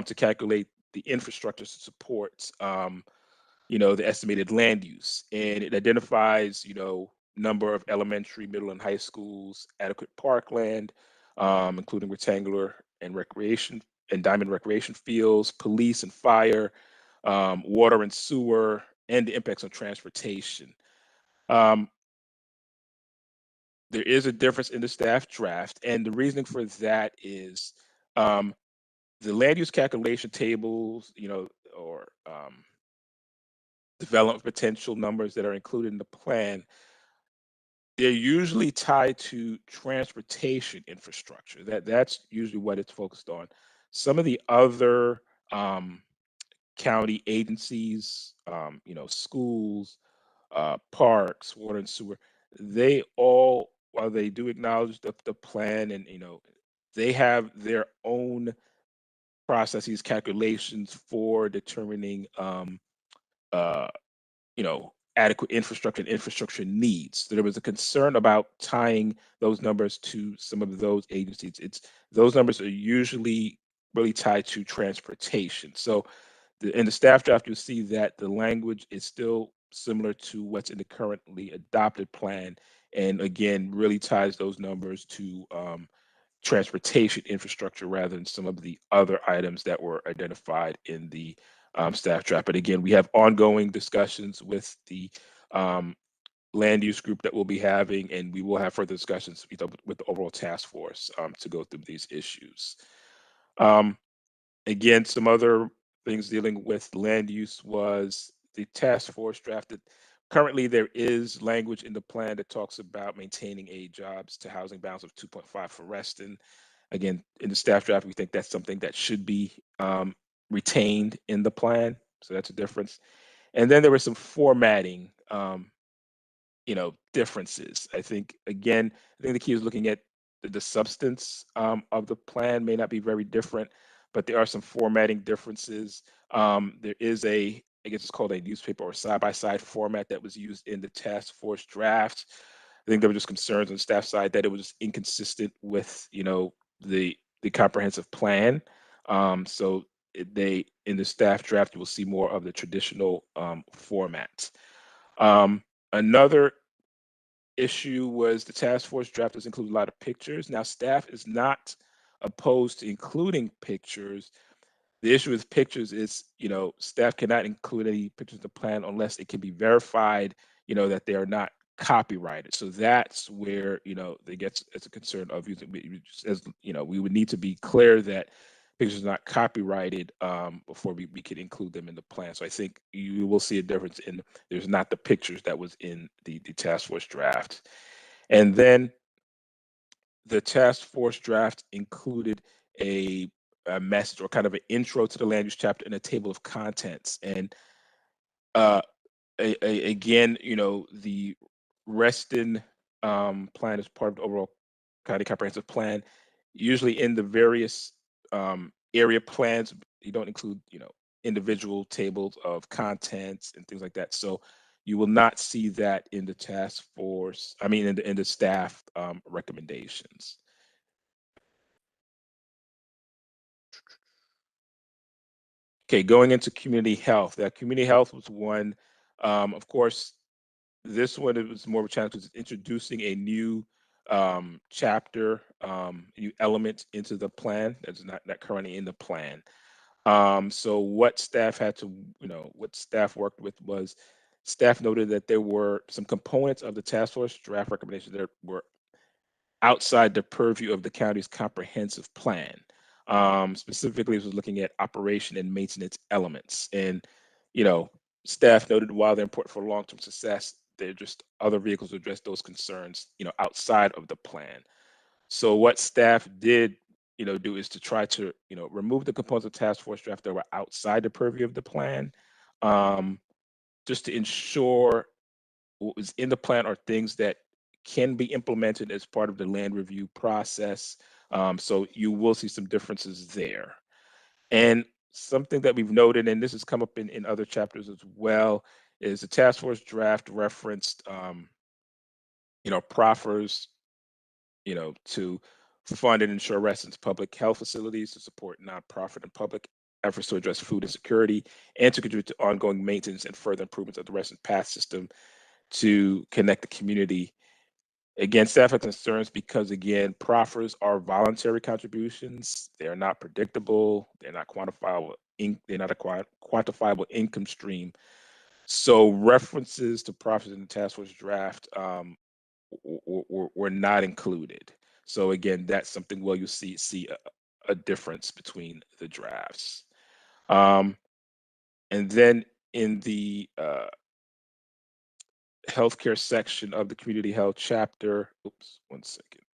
to calculate the infrastructure support the estimated land use, and it identifies number of elementary, middle, and high schools, adequate parkland, including rectangular and recreation and diamond recreation fields, police and fire, water and sewer, and the impacts on transportation. There is a difference in the staff draft, and the reasoning for that is the land use calculation tables, or development potential numbers that are included in the plan, they're usually tied to transportation infrastructure. That's usually what it's focused on. Some of the other county agencies, schools, parks, water and sewer, they all, while they do acknowledge the plan, and they have their own processes, calculations for determining uh, adequate infrastructure and infrastructure needs. So there was a concern about tying those numbers to some of those agencies. Those numbers are usually really tied to transportation. So in the staff draft, you'll see that the language is still similar to what's in the currently adopted plan, and again, really ties those numbers to transportation infrastructure rather than some of the other items that were identified in the staff draft. But again, we have ongoing discussions with the land use group that we'll be having, and we will have further discussions with the overall task force to go through these issues. Again, some other things dealing with land use was the task force drafted. Currently, there is language in the plan that talks about maintaining a jobs to housing balance of 2.5 for Reston. Again, in the staff draft, we think that's something that should be retained in the plan. So that's a difference. And then there was some formatting, differences. I think the key is looking at the substance of the plan may not be very different, but there are some formatting differences. There is I guess it's called a newspaper or side-by-side format that was used in the task force draft. I think there were just concerns on the staff side that it was just inconsistent with, the comprehensive plan. So in the staff draft, you will see more of the traditional formats. Another issue was the task force draft does include a lot of pictures. Now, staff is not opposed to including pictures. The issue with pictures is, staff cannot include any pictures in the plan unless it can be verified, that they are not copyrighted. So that's where, they get as a concern of using, we would need to be clear that pictures are not copyrighted before we could include them in the plan. So I think you will see a difference in there's not the pictures that was in the task force draft. And then the task force draft included a message or kind of an intro to the land use chapter and a table of contents. And again, the Reston plan is part of the overall county comprehensive plan. Usually in the various area plans, you don't include, individual tables of contents and things like that. So you will not see that in the task force, in the staff recommendations. Okay, going into community health. That community health was one. Of course, this one, it was more of a challenge because it's introducing a new chapter, new element into the plan that's not currently in the plan. So what staff what staff worked with was staff noted that there were some components of the task force draft recommendations that were outside the purview of the county's comprehensive plan. Specifically, it was looking at operation and maintenance elements. And, staff noted while they're important for long-term success, they're just other vehicles to address those concerns, outside of the plan. So what staff did, do is to try to, remove the components of task force draft that were outside the purview of the plan, just to ensure what was in the plan are things that can be implemented as part of the land review process. So you will see some differences there. And something that we've noted, and this has come up in other chapters as well, is the task force draft referenced, proffers, to fund and ensure Reston's public health facilities to support nonprofit and public efforts to address food insecurity and to contribute to ongoing maintenance and further improvements of the Reston path system to connect the community. Again, staff have concerns because, again, proffers are voluntary contributions. They're not predictable. They're not quantifiable. They're not a quantifiable income stream. So references to proffers in the task force draft were not included. So again, that's something where you see a difference between the drafts. And then in the healthcare section of the community health chapter, oops, one second.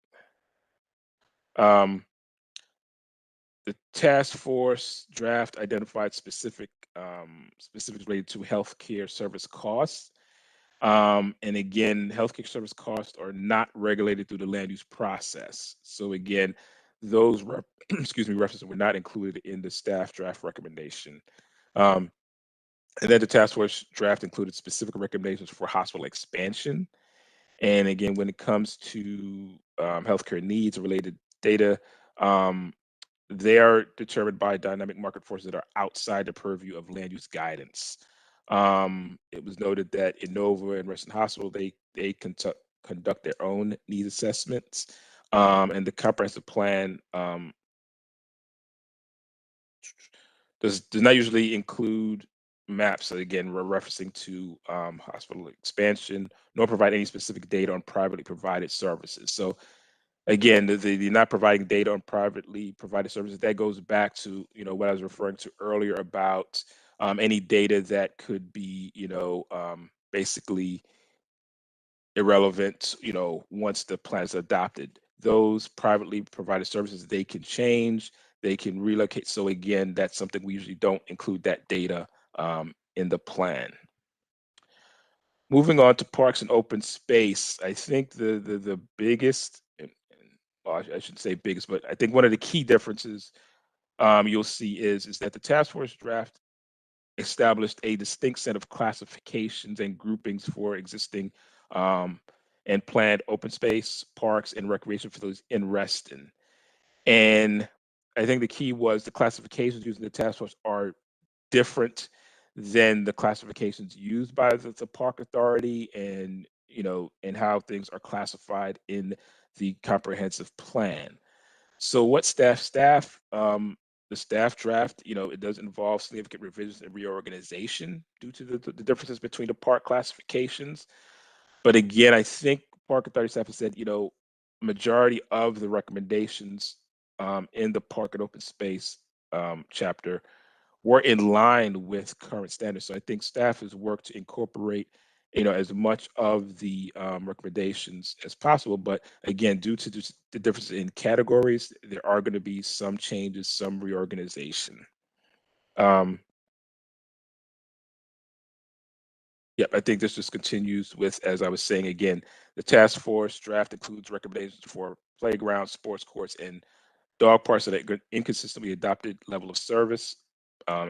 The task force draft identified specifics related to healthcare service costs. And again, healthcare service costs are not regulated through the land use process. So again, those references were not included in the staff draft recommendation. And then the task force draft included specific recommendations for hospital expansion. And again, when it comes to healthcare needs related data, they are determined by dynamic market forces that are outside the purview of land use guidance. It was noted that Innova and Reston Hospital, they conduct their own needs assessments, and the comprehensive plan does not usually include maps. So again, we're referencing to hospital expansion, nor provide any specific data on privately provided services. So again, the not providing data on privately provided services, that goes back to, what I was referring to earlier about any data that could be, basically irrelevant, once the plan is adopted. Those privately provided services, they can change, they can relocate. So again, that's something we usually don't include that data in the plan. Moving on to parks and open space, I think the biggest, well, I shouldn't say biggest, but I think one of the key differences you'll see is that the task force draft established a distinct set of classifications and groupings for existing and planned open space, parks, and recreation facilities in Reston. And I think the key was the classifications using the task force are different than the classifications used by the park authority, and and how things are classified in the comprehensive plan. So what the staff draft, it does involve significant revisions and reorganization due to the differences between the park classifications. But again, I think park authority staff has said, majority of the recommendations in the park and open space chapter were in line with current standards. So I think staff has worked to incorporate, as much of the recommendations as possible. But again, due to the difference in categories, there are going to be some changes, some reorganization. Yep, I think this just continues with, as I was saying again, the task force draft includes recommendations for playgrounds, sports courts, and dog parks that are inconsistently adopted level of service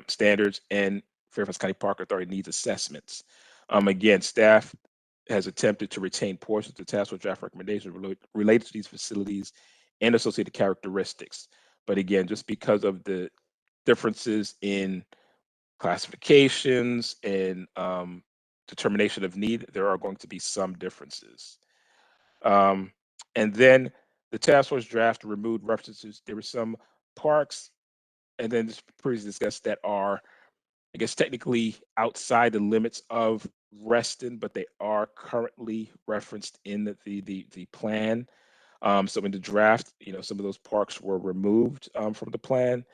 standards and Fairfax County Park Authority needs assessments. Again, staff has attempted to retain portions of the task force draft recommendations related to these facilities and associated characteristics. But again, just because of the differences in classifications and determination of need, there are going to be some differences. And then the task force draft removed references. There were some parks, and then this previously discussed, that are, I guess, technically outside the limits of Reston, but they are currently referenced in the plan. So in the draft, some of those parks were removed from the plan,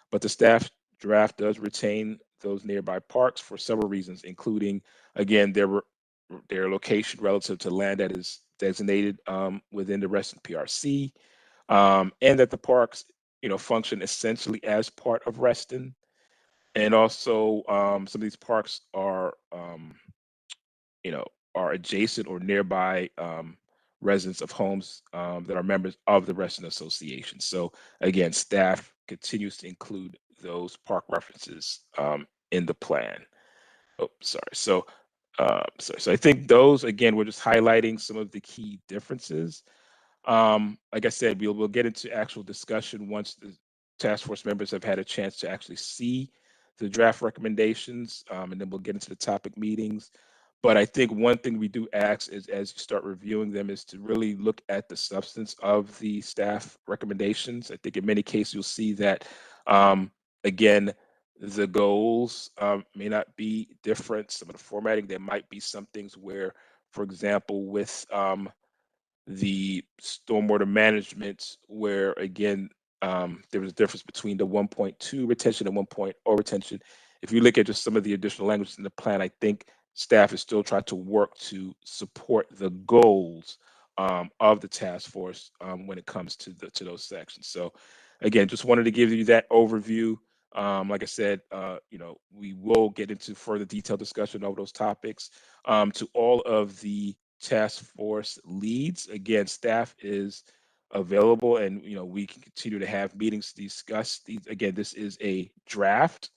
but the staff draft does retain those nearby parks for several reasons, including, again, their location relative to land that is designated within the Reston PRC, and that the parks, function essentially as part of Reston. And also, some of these parks are, are adjacent or nearby residents of homes that are members of the Reston Association. So again, staff continues to include those park references in the plan. Oh, sorry. So I think those, again, we're just highlighting some of the key differences. Like I said, we'll get into actual discussion once the task force members have had a chance to actually see the draft recommendations, and then we'll get into the topic meetings. But I think one thing we do ask is, as you start reviewing them, is to really look at the substance of the staff recommendations. I think in many cases you'll see that, again, the goals may not be different. Some of the formatting, there might be some things where, for example, with the stormwater management, where again, there was a difference between the 1.2 retention and 1.0 retention. If you look at just some of the additional languages in the plan, I think staff is still trying to work to support the goals of the task force when it comes to those sections. So again, just wanted to give you that overview. Like I said, we will get into further detailed discussion over those topics. To all of the task force leads, again, staff is available, and we can continue to have meetings to discuss these. Again, this is a draft.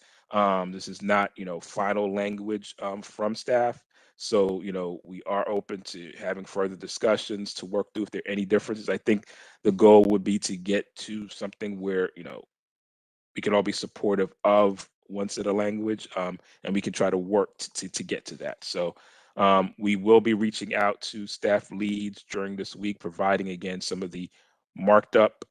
This is not final language from staff. So we are open to having further discussions to work through if there are any differences. I think the goal would be to get to something where we can all be supportive of one set of language, and we can try to work to get to that. So we will be reaching out to staff leads during this week, providing again some of the marked up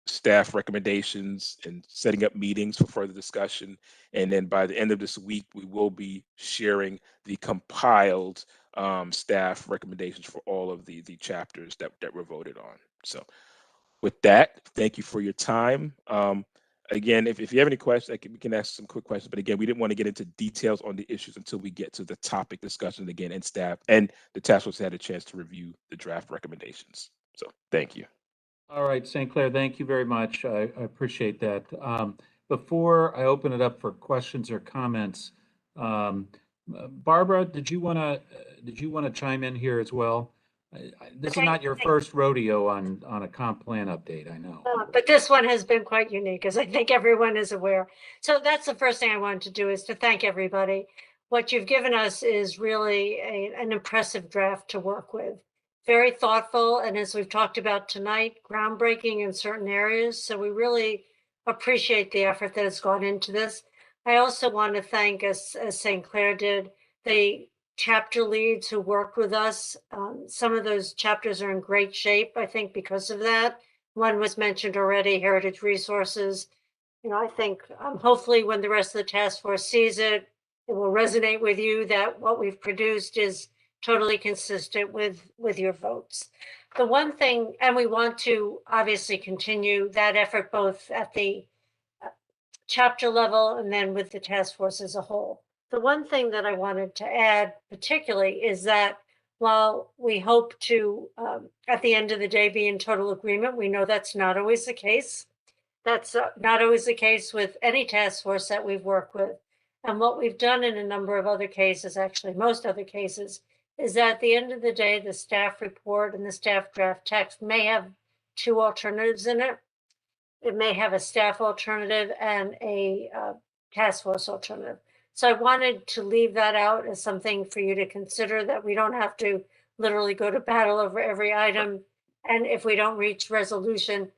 staff recommendations and setting up meetings for further discussion. And then by the end of this week, we will be sharing the compiled staff recommendations for all of the chapters that were voted on. So with that, thank you for your time. Again, if you have any questions, we can ask some quick questions. But again, we didn't want to get into details on the issues until we get to the topic discussion again, and staff and the task force had a chance to review the draft recommendations. So thank you. All right, St. Clair, thank you very much. I appreciate that. Before I open it up for questions or comments, Barbara, did you want to chime in here as well? This is not your first rodeo on a comp plan update, I know. But this one has been quite unique, as I think everyone is aware. So that's the first thing I wanted to do, is to thank everybody. What you've given us is really an impressive draft to work with. Very thoughtful, and as we've talked about tonight, groundbreaking in certain areas. So we really appreciate the effort that has gone into this. I also want to thank, as St. Clair did, the chapter leads who worked with us. Some of those chapters are in great shape, I think, because of that. One was mentioned already, Heritage Resources. I think hopefully when the rest of the task force sees it, it will resonate with you that what we've produced is totally consistent with your votes. The one thing, and we want to obviously continue that effort both at the chapter level and then with the task force as a whole. The one thing that I wanted to add particularly is that while we hope to, at the end of the day, be in total agreement, we know that's not always the case. That's not always the case with any task force that we've worked with. And what we've done in a number of other cases, actually most other cases, is that at the end of the day, the staff report and the staff draft text may have two alternatives in it. It may have a staff alternative and a task force alternative. So I wanted to leave that out as something for you to consider, that we don't have to literally go to battle over every item. And if we don't reach resolution,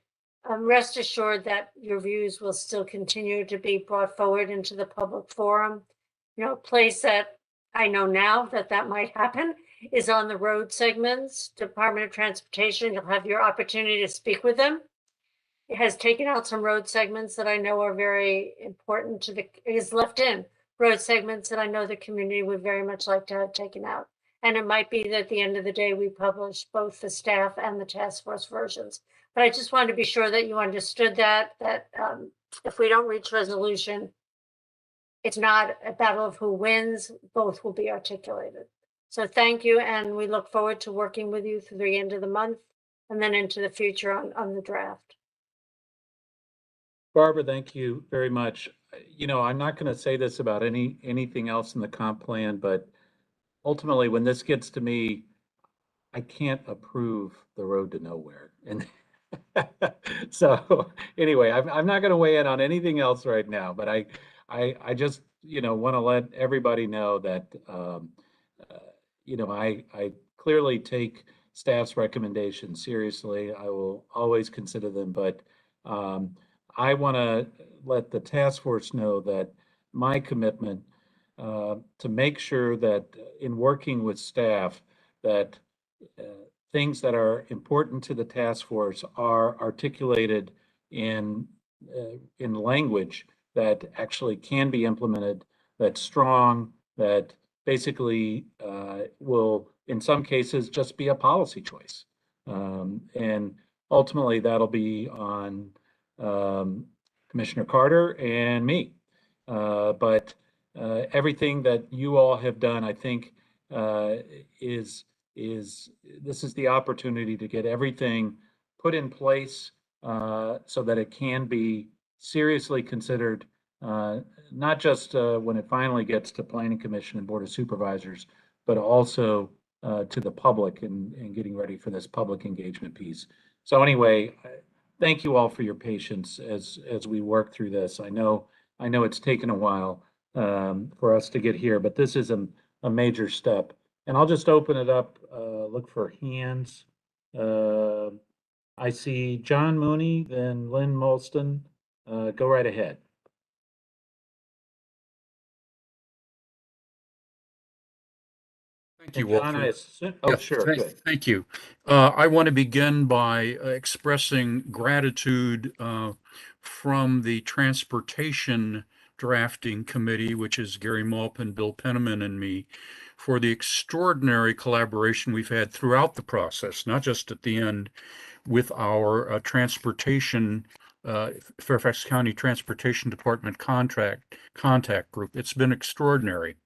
rest assured that your views will still continue to be brought forward into the public forum. A place that I know now that might happen is on the road segments. Department of Transportation, you'll have your opportunity to speak with them. It has taken out some road segments that I know are very important to it is left in road segments that I know the community would very much like to have taken out. And it might be that at the end of the day, we publish both the staff and the task force versions. But I just wanted to be sure that you understood that if we don't reach resolution, it's not a battle of who wins, both will be articulated. So thank you, and we look forward to working with you through the end of the month and then into the future on the draft. Barbara, thank you very much. I'm not going to say this about anything else in the comp plan, but ultimately, when this gets to me, I can't approve the road to nowhere. And so anyway, I'm not going to weigh in on anything else right now, but I just, want to let everybody know that, I clearly take staff's recommendations seriously. I will always consider them, but I want to let the task force know that my commitment to make sure that in working with staff, that things that are important to the task force are articulated in language that actually can be implemented, that's strong, that basically will, in some cases, just be a policy choice. And ultimately, that'll be on Commissioner Carter and me. But everything that you all have done, I think, is this is the opportunity to get everything put in place so that it can be seriously considered, not just when it finally gets to Planning Commission and Board of Supervisors, but also to the public and getting ready for this public engagement piece. So anyway, thank you all for your patience as we work through this. I know it's taken a while for us to get here, but this is a major step. And I'll just open it up, look for hands. I see John Mooney, then Lynn Molston. Go right ahead. Thank you, John, Walter. oh, sure, good. Thank you. I want to begin by expressing gratitude from the Transportation Drafting Committee, which is Gary Maupin, Bill Penniman, and me, for the extraordinary collaboration we've had throughout the process, not just at the end, with our transportation, Fairfax County Transportation Department contact group. It's been extraordinary.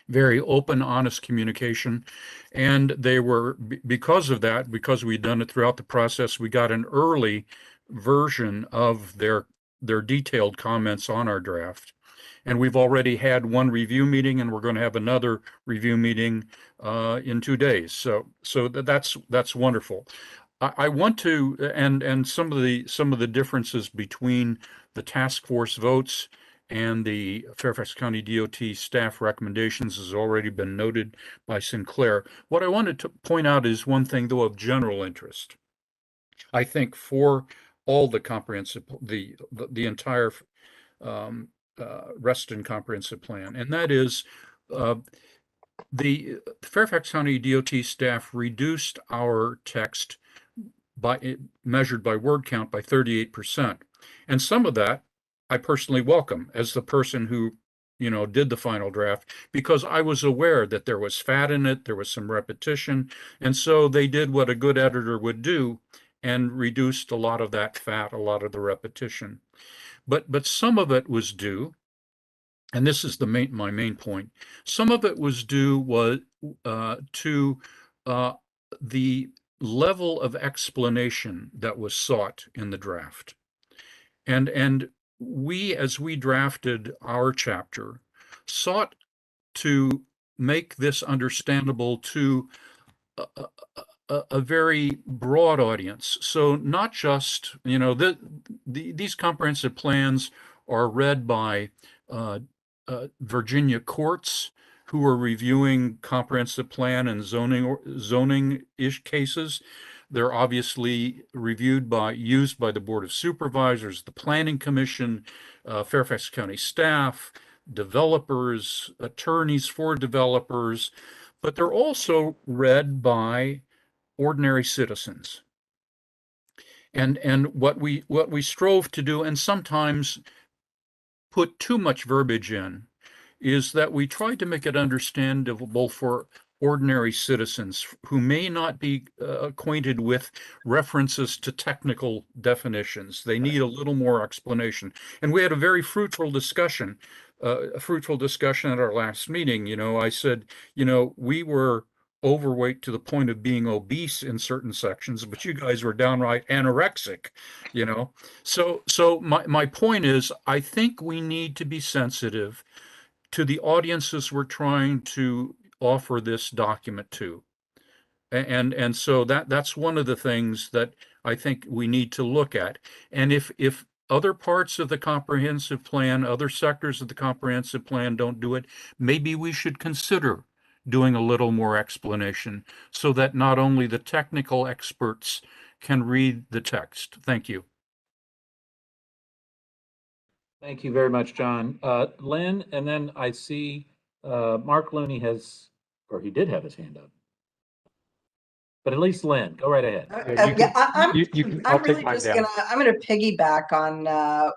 Very open, honest communication. And they were, because of that, because we'd done it throughout the process, we got an early version of their detailed comments on our draft. And we've already had one review meeting, and we're going to have another review meeting in 2 days. So that's wonderful. I want to, and some of the differences between the task force votes and the Fairfax County DOT staff recommendations has already been noted by Sinclair. What I wanted to point out is one thing, though, of general interest. I think for all the comprehensive, the entire Reston comprehensive plan, and that is the Fairfax County DOT staff reduced our text measured by word count by 38%. And some of that I personally welcome as the person who, did the final draft, because I was aware that there was fat in it, there was some repetition. And so they did what a good editor would do and reduced a lot of that fat, a lot of the repetition. But some of it was due, and this is my main point. Some of it was due to the level of explanation that was sought in the draft. And we, as we drafted our chapter, sought to make this understandable to a very broad audience. So not just, these comprehensive plans are read by Virginia courts who are reviewing comprehensive plan and zoning-ish cases. They're obviously used by the Board of Supervisors, the Planning Commission, Fairfax County staff, developers, attorneys for developers, but they're also read by ordinary citizens. And what we strove to do, and sometimes put too much verbiage in, is that we tried to make it understandable for ordinary citizens who may not be acquainted with references to technical definitions. They need a little more explanation. And we had a very fruitful discussion at our last meeting. I said, we were overweight to the point of being obese in certain sections, but you guys were downright anorexic, So my point is, I think we need to be sensitive to the audiences we're trying to offer this document to. And so that's one of the things that I think we need to look at. And if other parts of the comprehensive plan, other sectors of the comprehensive plan don't do it, maybe we should consider doing a little more explanation so that not only the technical experts can read the text. Thank you. Thank you very much, John. Lynn, and then I see Mark Looney has, or he did have his hand up. But at least Lynn, go right ahead. I'll I'm take really mine just down. I'm gonna piggyback on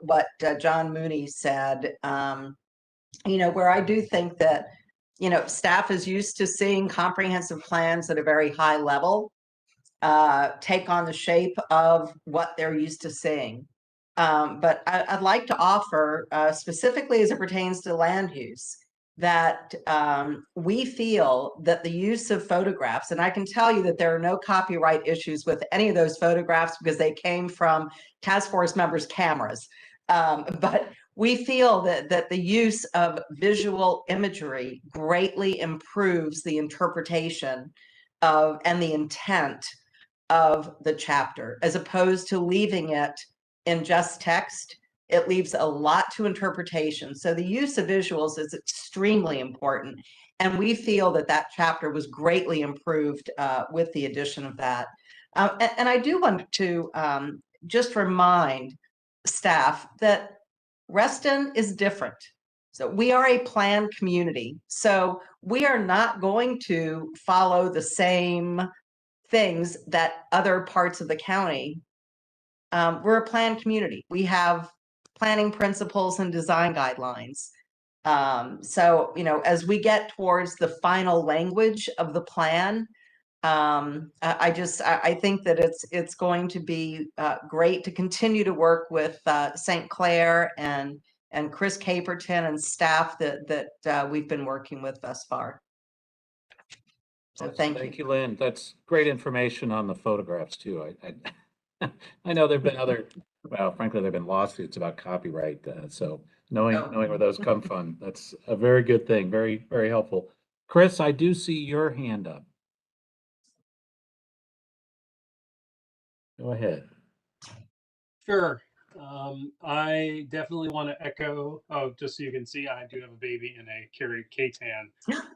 what John Mooney said. Where I do think that, staff is used to seeing comprehensive plans at a very high level, take on the shape of what they're used to seeing. But I'd like to offer, specifically as it pertains to land use, that we feel that the use of photographs, and I can tell you that there are no copyright issues with any of those photographs because they came from task force members' cameras. But we feel that the use of visual imagery greatly improves the interpretation of and the intent of the chapter, as opposed to leaving it in just text. It leaves a lot to interpretation. So the use of visuals is extremely important. And we feel that that chapter was greatly improved with the addition of that. And I do want to just remind staff that Reston is different. So we are a planned community. So we are not going to follow the same things that other parts of the county. We're a planned community. We have planning principles and design guidelines. So, as we get towards the final language of the plan, I think that it's going to be great to continue to work with St. Clair and Chris Caperton and staff that we've been working with thus far. So Thank you, Lynn. That's great information on the photographs too. I know there've been other, well, frankly, there've been lawsuits about copyright. So knowing where those come from, that's a very good thing. Very, very helpful. Chris, I do see your hand up. Go ahead. Sure. I definitely want to echo. Oh, just so you can see, I do have a baby in a Carrie K-tan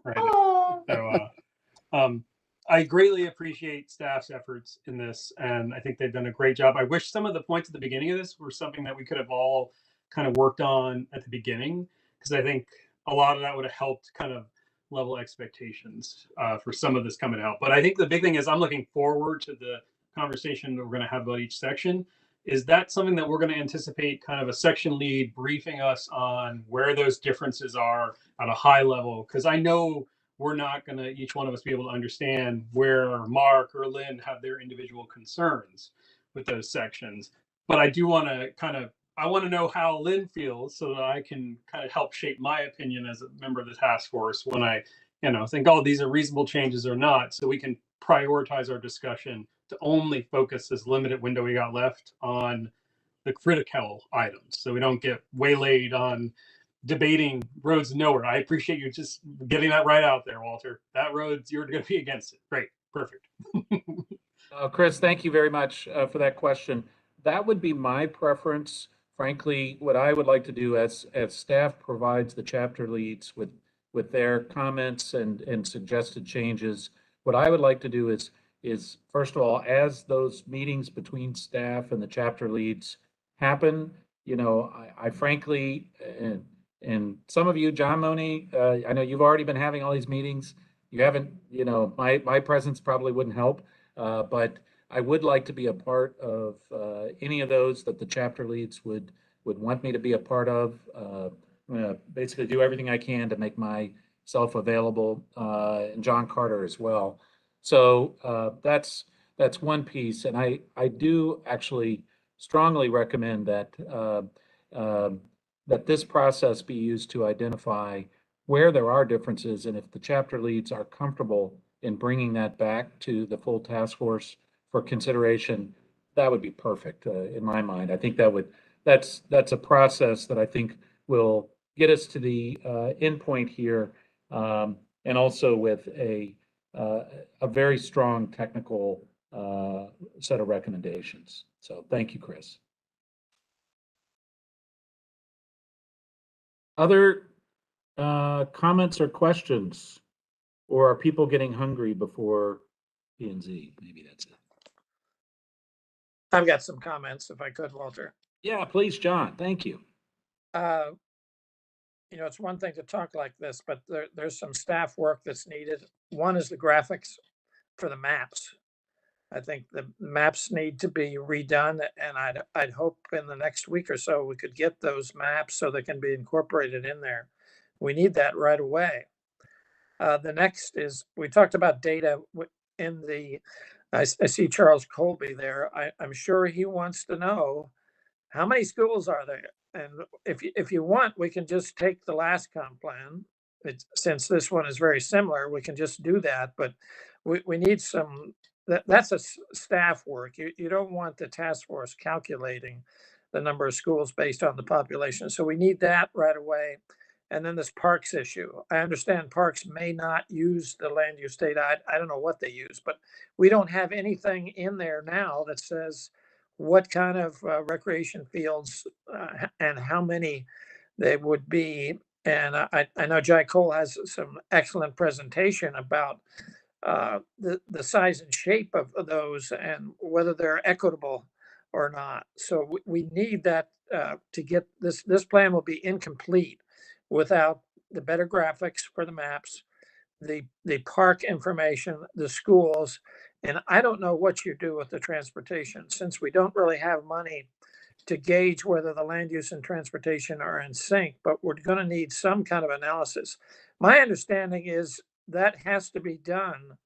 right now. So, I greatly appreciate staff's efforts in this, and I think they've done a great job. I wish some of the points at the beginning of this were something that we could have all kind of worked on at the beginning, because I think a lot of that would have helped kind of level expectations for some of this coming out. But I think the big thing is I'm looking forward to the conversation that we're going to have about each section. Is that something that we're going to anticipate kind of a section lead briefing us on where those differences are at a high level? Because I know we're not going to, each one of us, be able to understand where Mark or Lynn have their individual concerns with those sections. But I do want to I want to know how Lynn feels so that I can kind of help shape my opinion as a member of the task force when I, think, oh, these are reasonable changes or not, so we can prioritize our discussion to only focus this limited window we got left on the critical items, so we don't get waylaid on debating roads nowhere. I appreciate you just getting that right out there, Walter. That road, you're going to be against it. Great. Perfect. Chris, thank you very much for that question. That would be my preference. Frankly, what I would like to do as staff provides the chapter leads with their comments and suggested changes, what I would like to do is first of all, as those meetings between staff and the chapter leads happen, I frankly, and some of you, John Money, I know you've already been having all these meetings. You haven't, my presence probably wouldn't help, but I would like to be a part of any of those that the chapter leads would want me to be a part of. I'm going to basically do everything I can to make myself available, and John Carter as well. So that's one piece, and I do actually strongly recommend that that this process be used to identify where there are differences, and if the chapter leads are comfortable in bringing that back to the full task force for consideration, that would be perfect in my mind. I think that's a process that I think will get us to the end point here, and also with a very strong technical set of recommendations. So thank you, Chris. Other comments or questions? Or are people getting hungry before P&Z? Maybe that's it. I've got some comments if I could, Walter. Yeah, please, John. Thank you. uh, you know, it's one thing to talk like this, but there's some staff work that's needed. One is the graphics for the maps. I think the maps need to be redone, and I'd hope in the next week or so we could get those maps so they can be incorporated in there. We need that right away. The next is, we talked about data in the, I see Charles Colby there. I'm sure he wants to know how many schools are there? And if you want, we can just take the last comp plan. Since this one is very similar, we can just do that, but we need some, that's a staff work. You don't want the task force calculating the number of schools based on the population. So we need that right away. And then this parks issue. I understand parks may not use the land use data. I don't know what they use, but we don't have anything in there now that says what kind of recreation fields and how many they would be. And I know Jai Cole has some excellent presentation about the size and shape of those and whether they're equitable or not. So we need that to get this. This plan will be incomplete without the better graphics for the maps, the park information, the schools, and I don't know what you do with the transportation, since we don't really have money to gauge whether the land use and transportation are in sync, but we're going to need some kind of analysis. My understanding is that has to be done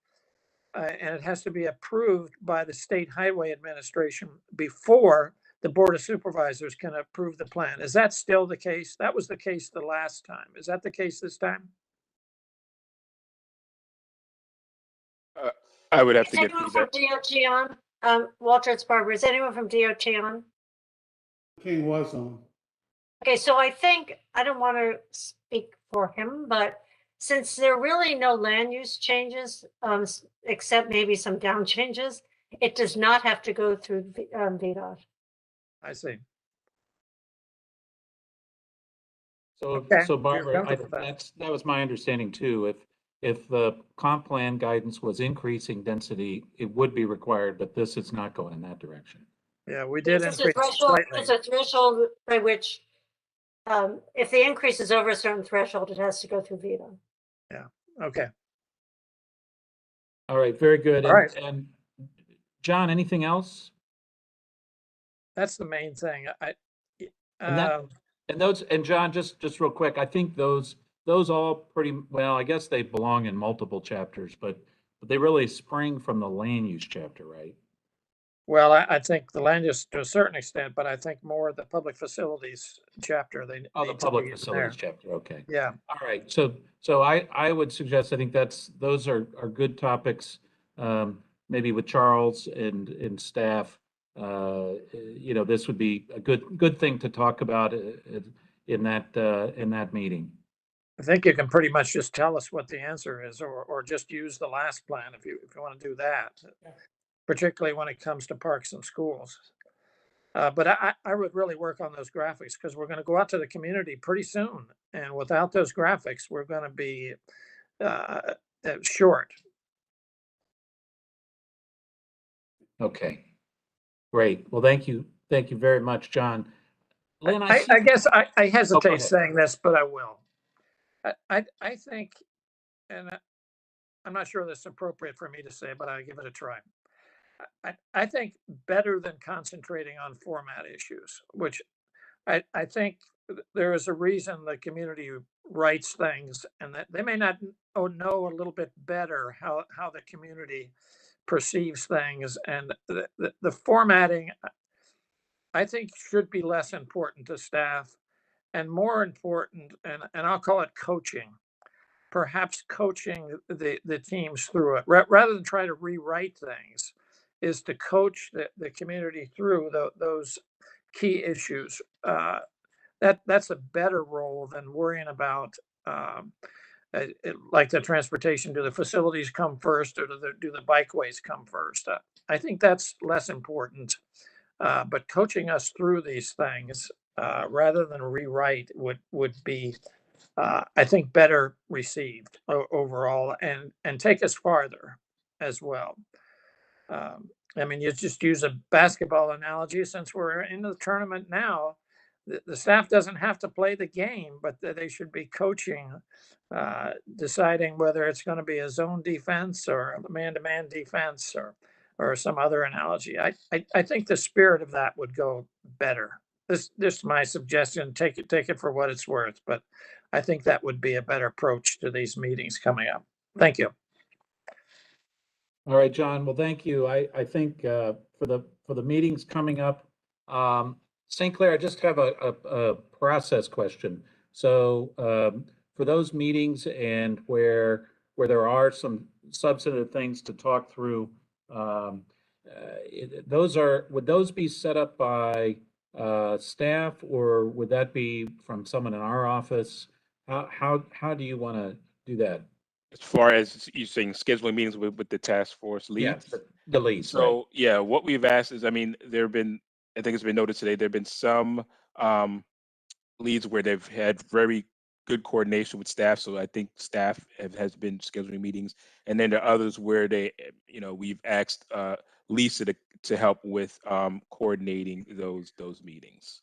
and it has to be approved by the State Highway Administration before the Board of Supervisors can approve the plan. Is that still the case? That was the case the last time. Is that the case this time? I would have Is to get anyone from feedback. DOT on? Walter, it's Barbara. Is anyone from DOT on? King was on. Okay, so I think, I don't want to speak for him, but since there are really no land use changes, except maybe some down changes, it does not have to go through VDOT. I see. So, Okay, so you're Barbara, comfortable with that. that was my understanding too. If the comp plan guidance was increasing density, it would be required, but this is not going in that direction. Yeah, we did It's increase it slightly. It's a threshold by which, if the increase is over a certain threshold, it has to go through VDOT. Yeah, okay. All right, very good. All right. And John, anything else? That's the main thing. And John, just real quick, I think those all pretty well, I guess they belong in multiple chapters, but they really spring from the land use chapter, right? Well, I think the land use to a certain extent, but I think more the public facilities chapter. They Oh, the need to public be in facilities there. chapter, okay. Yeah. All right, so I would suggest, I think those are good topics, maybe with Charles and staff. You know, this would be a good thing to talk about in that meeting. I think you can pretty much just tell us what the answer is, or just use the last plan if you want to do that, particularly when it comes to parks and schools. But I would really work on those graphics because we're going to go out to the community pretty soon. And without those graphics, we're going to be short. Okay, great. Well, thank you very much, John. Lynn, I guess I hesitate ahead. saying this, but I will. I think, and I'm not sure this is appropriate for me to say, but I give it a try. I think better than concentrating on format issues, which I think there is a reason the community writes things, and that they may not know a little bit better how the community perceives things, and the formatting, I think, should be less important to staff and more important, and I'll call it coaching. Perhaps coaching the teams through it rather than try to rewrite things, is to coach the community through those key issues. That's a better role than worrying about like the transportation. Do the facilities come first, or do the bikeways come first? I think that's less important. But coaching us through these things rather than rewrite would be, I think, better received overall, and take us farther as well. I mean, you just use a basketball analogy. Since we're in the tournament now, the staff doesn't have to play the game, but they should be coaching, deciding whether it's going to be a zone defense or a man-to-man defense or some other analogy. I think the spirit of that would go better. This is my suggestion. Take it for what it's worth, but I think that would be a better approach to these meetings coming up. Thank you. All right, John. Well, thank you. I think for the meetings coming up, St. Clair, I just have a process question. So for those meetings and where there are some substantive things to talk through, would those be set up by staff, or would that be from someone in our office? How do you want to do that? As far as you're saying, scheduling meetings with the task force leads. Yes, the leads, right? So yeah, what we've asked is, I mean, there have been, I think it's been noted today, there have been some leads where they've had very good coordination with staff. So I think staff has been scheduling meetings, and then there are others where they, we've asked Lisa to help with coordinating those meetings.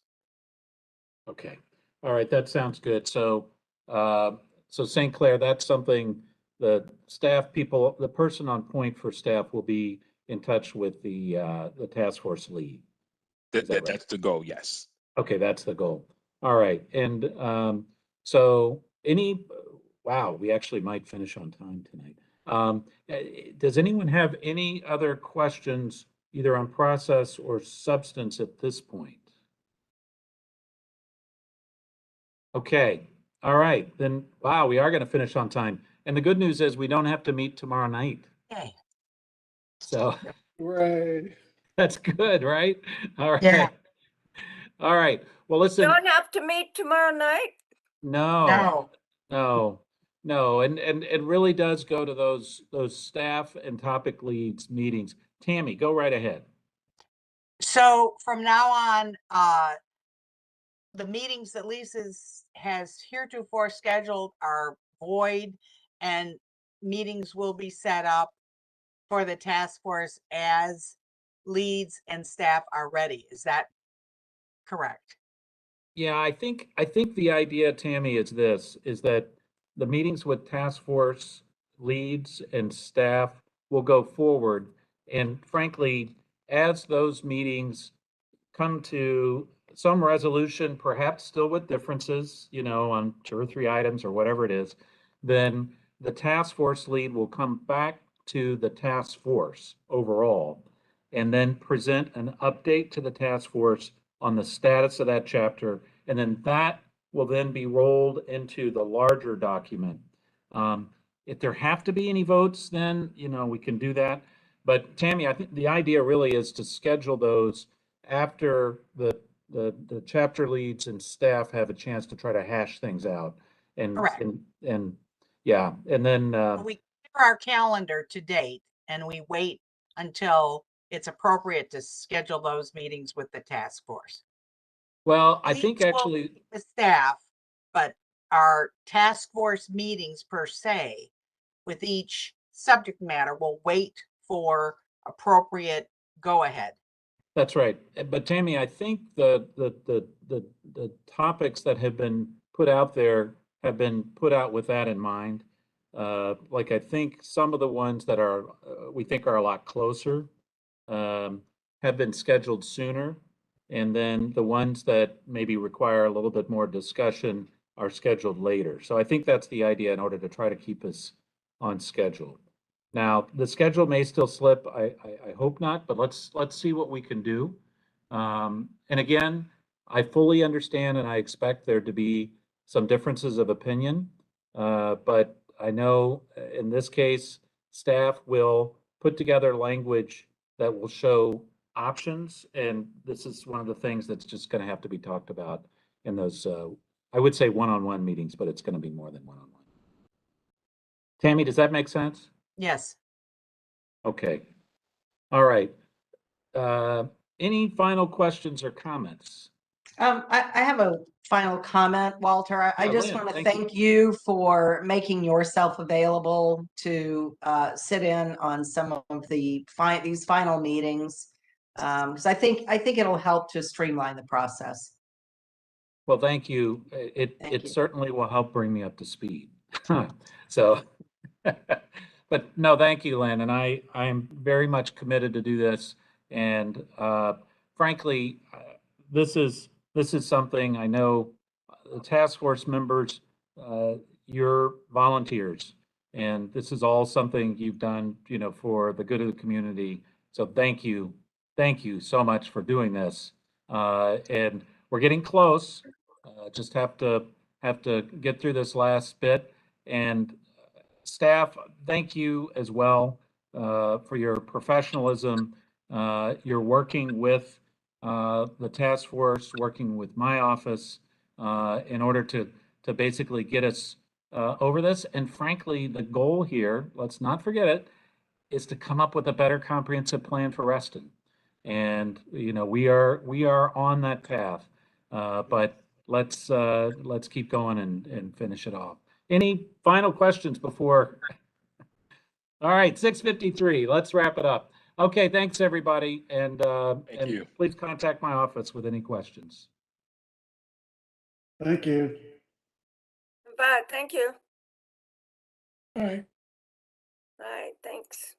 Okay. All right. That sounds good. So, so St. Clair, that's something the staff people, the person on point for staff will be in touch with the task force lead. Is that right? That's the goal. Yes. Okay. That's the goal. All right. And so wow, we actually might finish on time tonight. Does anyone have any other questions, either on process or substance at this point? Okay. All right. Then, wow, we are going to finish on time. And the good news is we don't have to meet tomorrow night. Okay. So Right. that's good, right? All right. Yeah. All right. Well, listen. Don't have to meet tomorrow night? No. And it really does go to those staff and topic leads meetings. Tammy, go right ahead. So from now on, the meetings that Lisa has heretofore scheduled are void, and meetings will be set up for the task force as leads and staff are ready. Is that correct? Yeah, I think the idea, Tammy, is that the meetings with task force leads and staff will go forward. And frankly, as those meetings come to some resolution, perhaps still with differences, on 2 or 3 items or whatever it is, then the task force lead will come back to the task force overall and then present an update to the task force on the status of that chapter. And then that will then be rolled into the larger document. If there have to be any votes, then, we can do that. But Tammy, I think the idea really is to schedule those after the chapter leads and staff have a chance to try to hash things out. Correct. And yeah, and then We clear our calendar to date and we wait until it's appropriate to schedule those meetings with the task force. well, I think actually The staff, but our task force meetings per se with each subject matter will wait for appropriate go ahead. that's right. But Tammy, I think the topics that have been put out there have been put out with that in mind. Like I think some of the ones that are we think are a lot closer have been scheduled sooner, and then the ones that maybe require a little bit more discussion are scheduled later. So I think that's the idea in order to try to keep us on schedule. Now, the schedule may still slip. I hope not, but let's see what we can do. And again, I fully understand and I expect there to be some differences of opinion. But I know in this case, staff will put together language that will show options. And this is one of the things that's just going to have to be talked about in those, I would say one-on-one meetings, but it's going to be more than one-on-one. Tammy, does that make sense? Yes. Okay. All right. Any final questions or comments? I have a final comment, Walter. I just Lynn, want to thank thank you for making yourself available to sit in on some of these final meetings, because I think it'll help to streamline the process. Well, thank you. Thank It you. certainly will help bring me up to speed. So, but no, thank you, Lynn. And I am very much committed to do this. And frankly, this is something I know the task force members, you're volunteers, and this is all something you've done, you know, for the good of the community. So thank you so much for doing this. And we're getting close. Just have to get through this last bit. And staff, thank you as well for your professionalism. You're working with the task force, working with my office in order to basically get us over this. And frankly, the goal here, let's not forget it, is to come up with a better comprehensive plan for Reston. And you know, we are on that path, but let's keep going and finish it off. Any final questions before? All right, 6:53. Let's wrap it up. Okay, thanks everybody, and Thank you. please contact my office with any questions. Thank you. Bye, thank you. All right. Bye, thanks.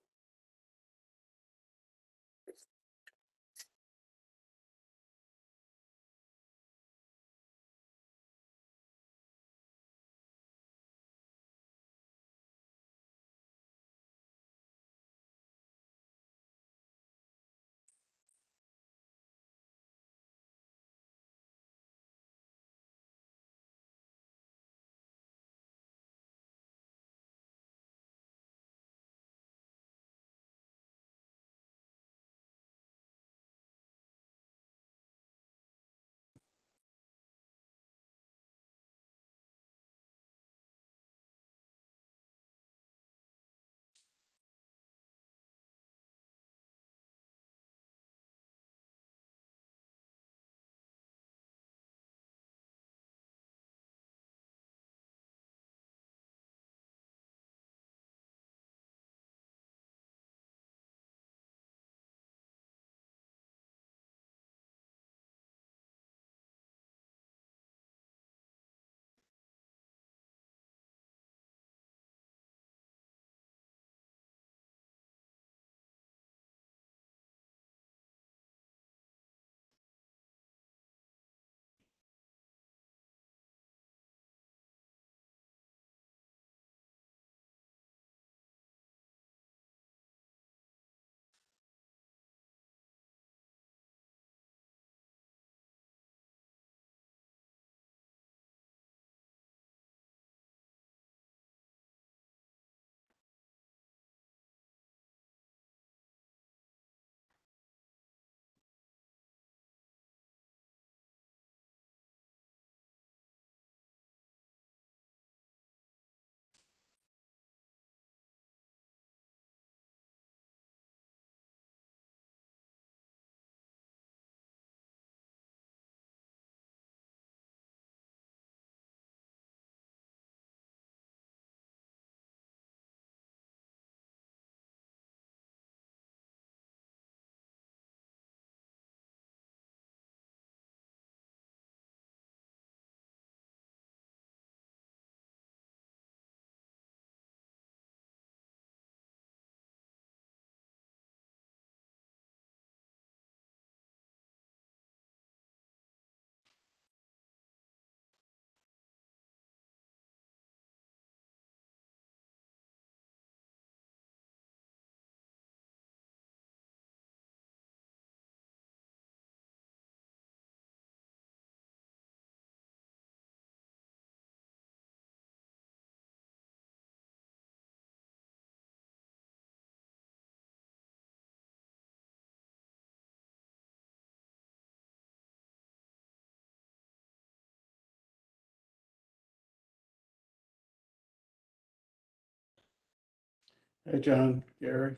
Hey, John, Gary.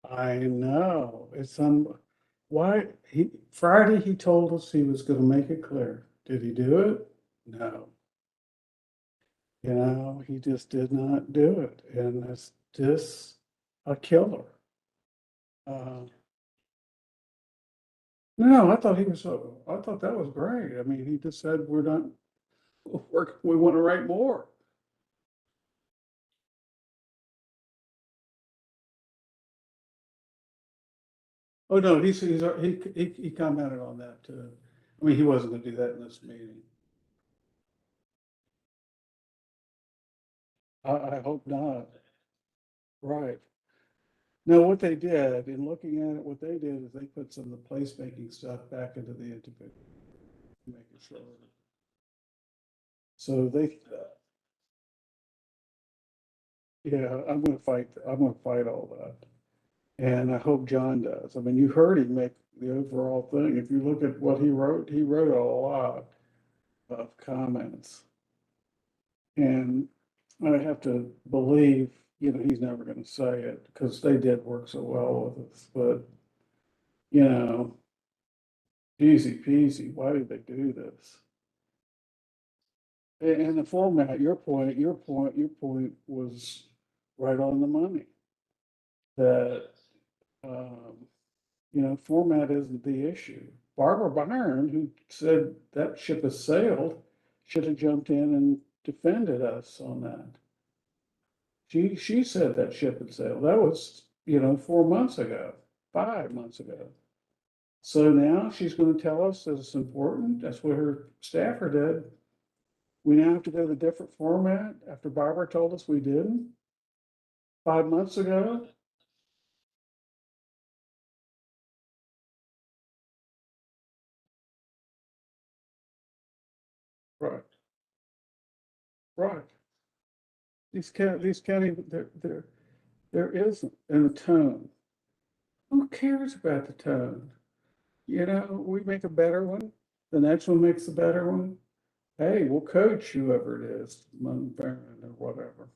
I know. Why, Friday he told us he was gonna make it clear. Did he do it? No. You know, he just did not do it, and it's just a killer. Uh, No, I thought I thought that was great. I mean, he just said, we're not, we want to write more. Oh, no, he commented on that too. I mean, he wasn't gonna do that in this meeting. I hope not. Right. No, what they did, in looking at it, what they did is they put some of the placemaking stuff back into the interim. Making sure. So yeah, I'm gonna fight all that. And I hope John does. I mean, you heard him make the overall thing. If you look at what he wrote a lot of comments. And I have to believe, he's never gonna say it because they did work so well with us, but easy peasy, why did they do this? And the format, your point was right on the money. That, format isn't the issue. Barbara Byron, who said that ship has sailed, should have jumped in and defended us on that. She said that ship had sailed. That was, 4 months ago, 5 months ago. So now she's going to tell us that it's important. That's what her staffer did. We now have to go to a different format after Barbara told us we didn't 5 months ago. Right. Right. These county, there isn't in the tone. Who cares about the tone? We make a better one. The next one makes a better one. Hey, we'll coach whoever it is, Baron or whatever.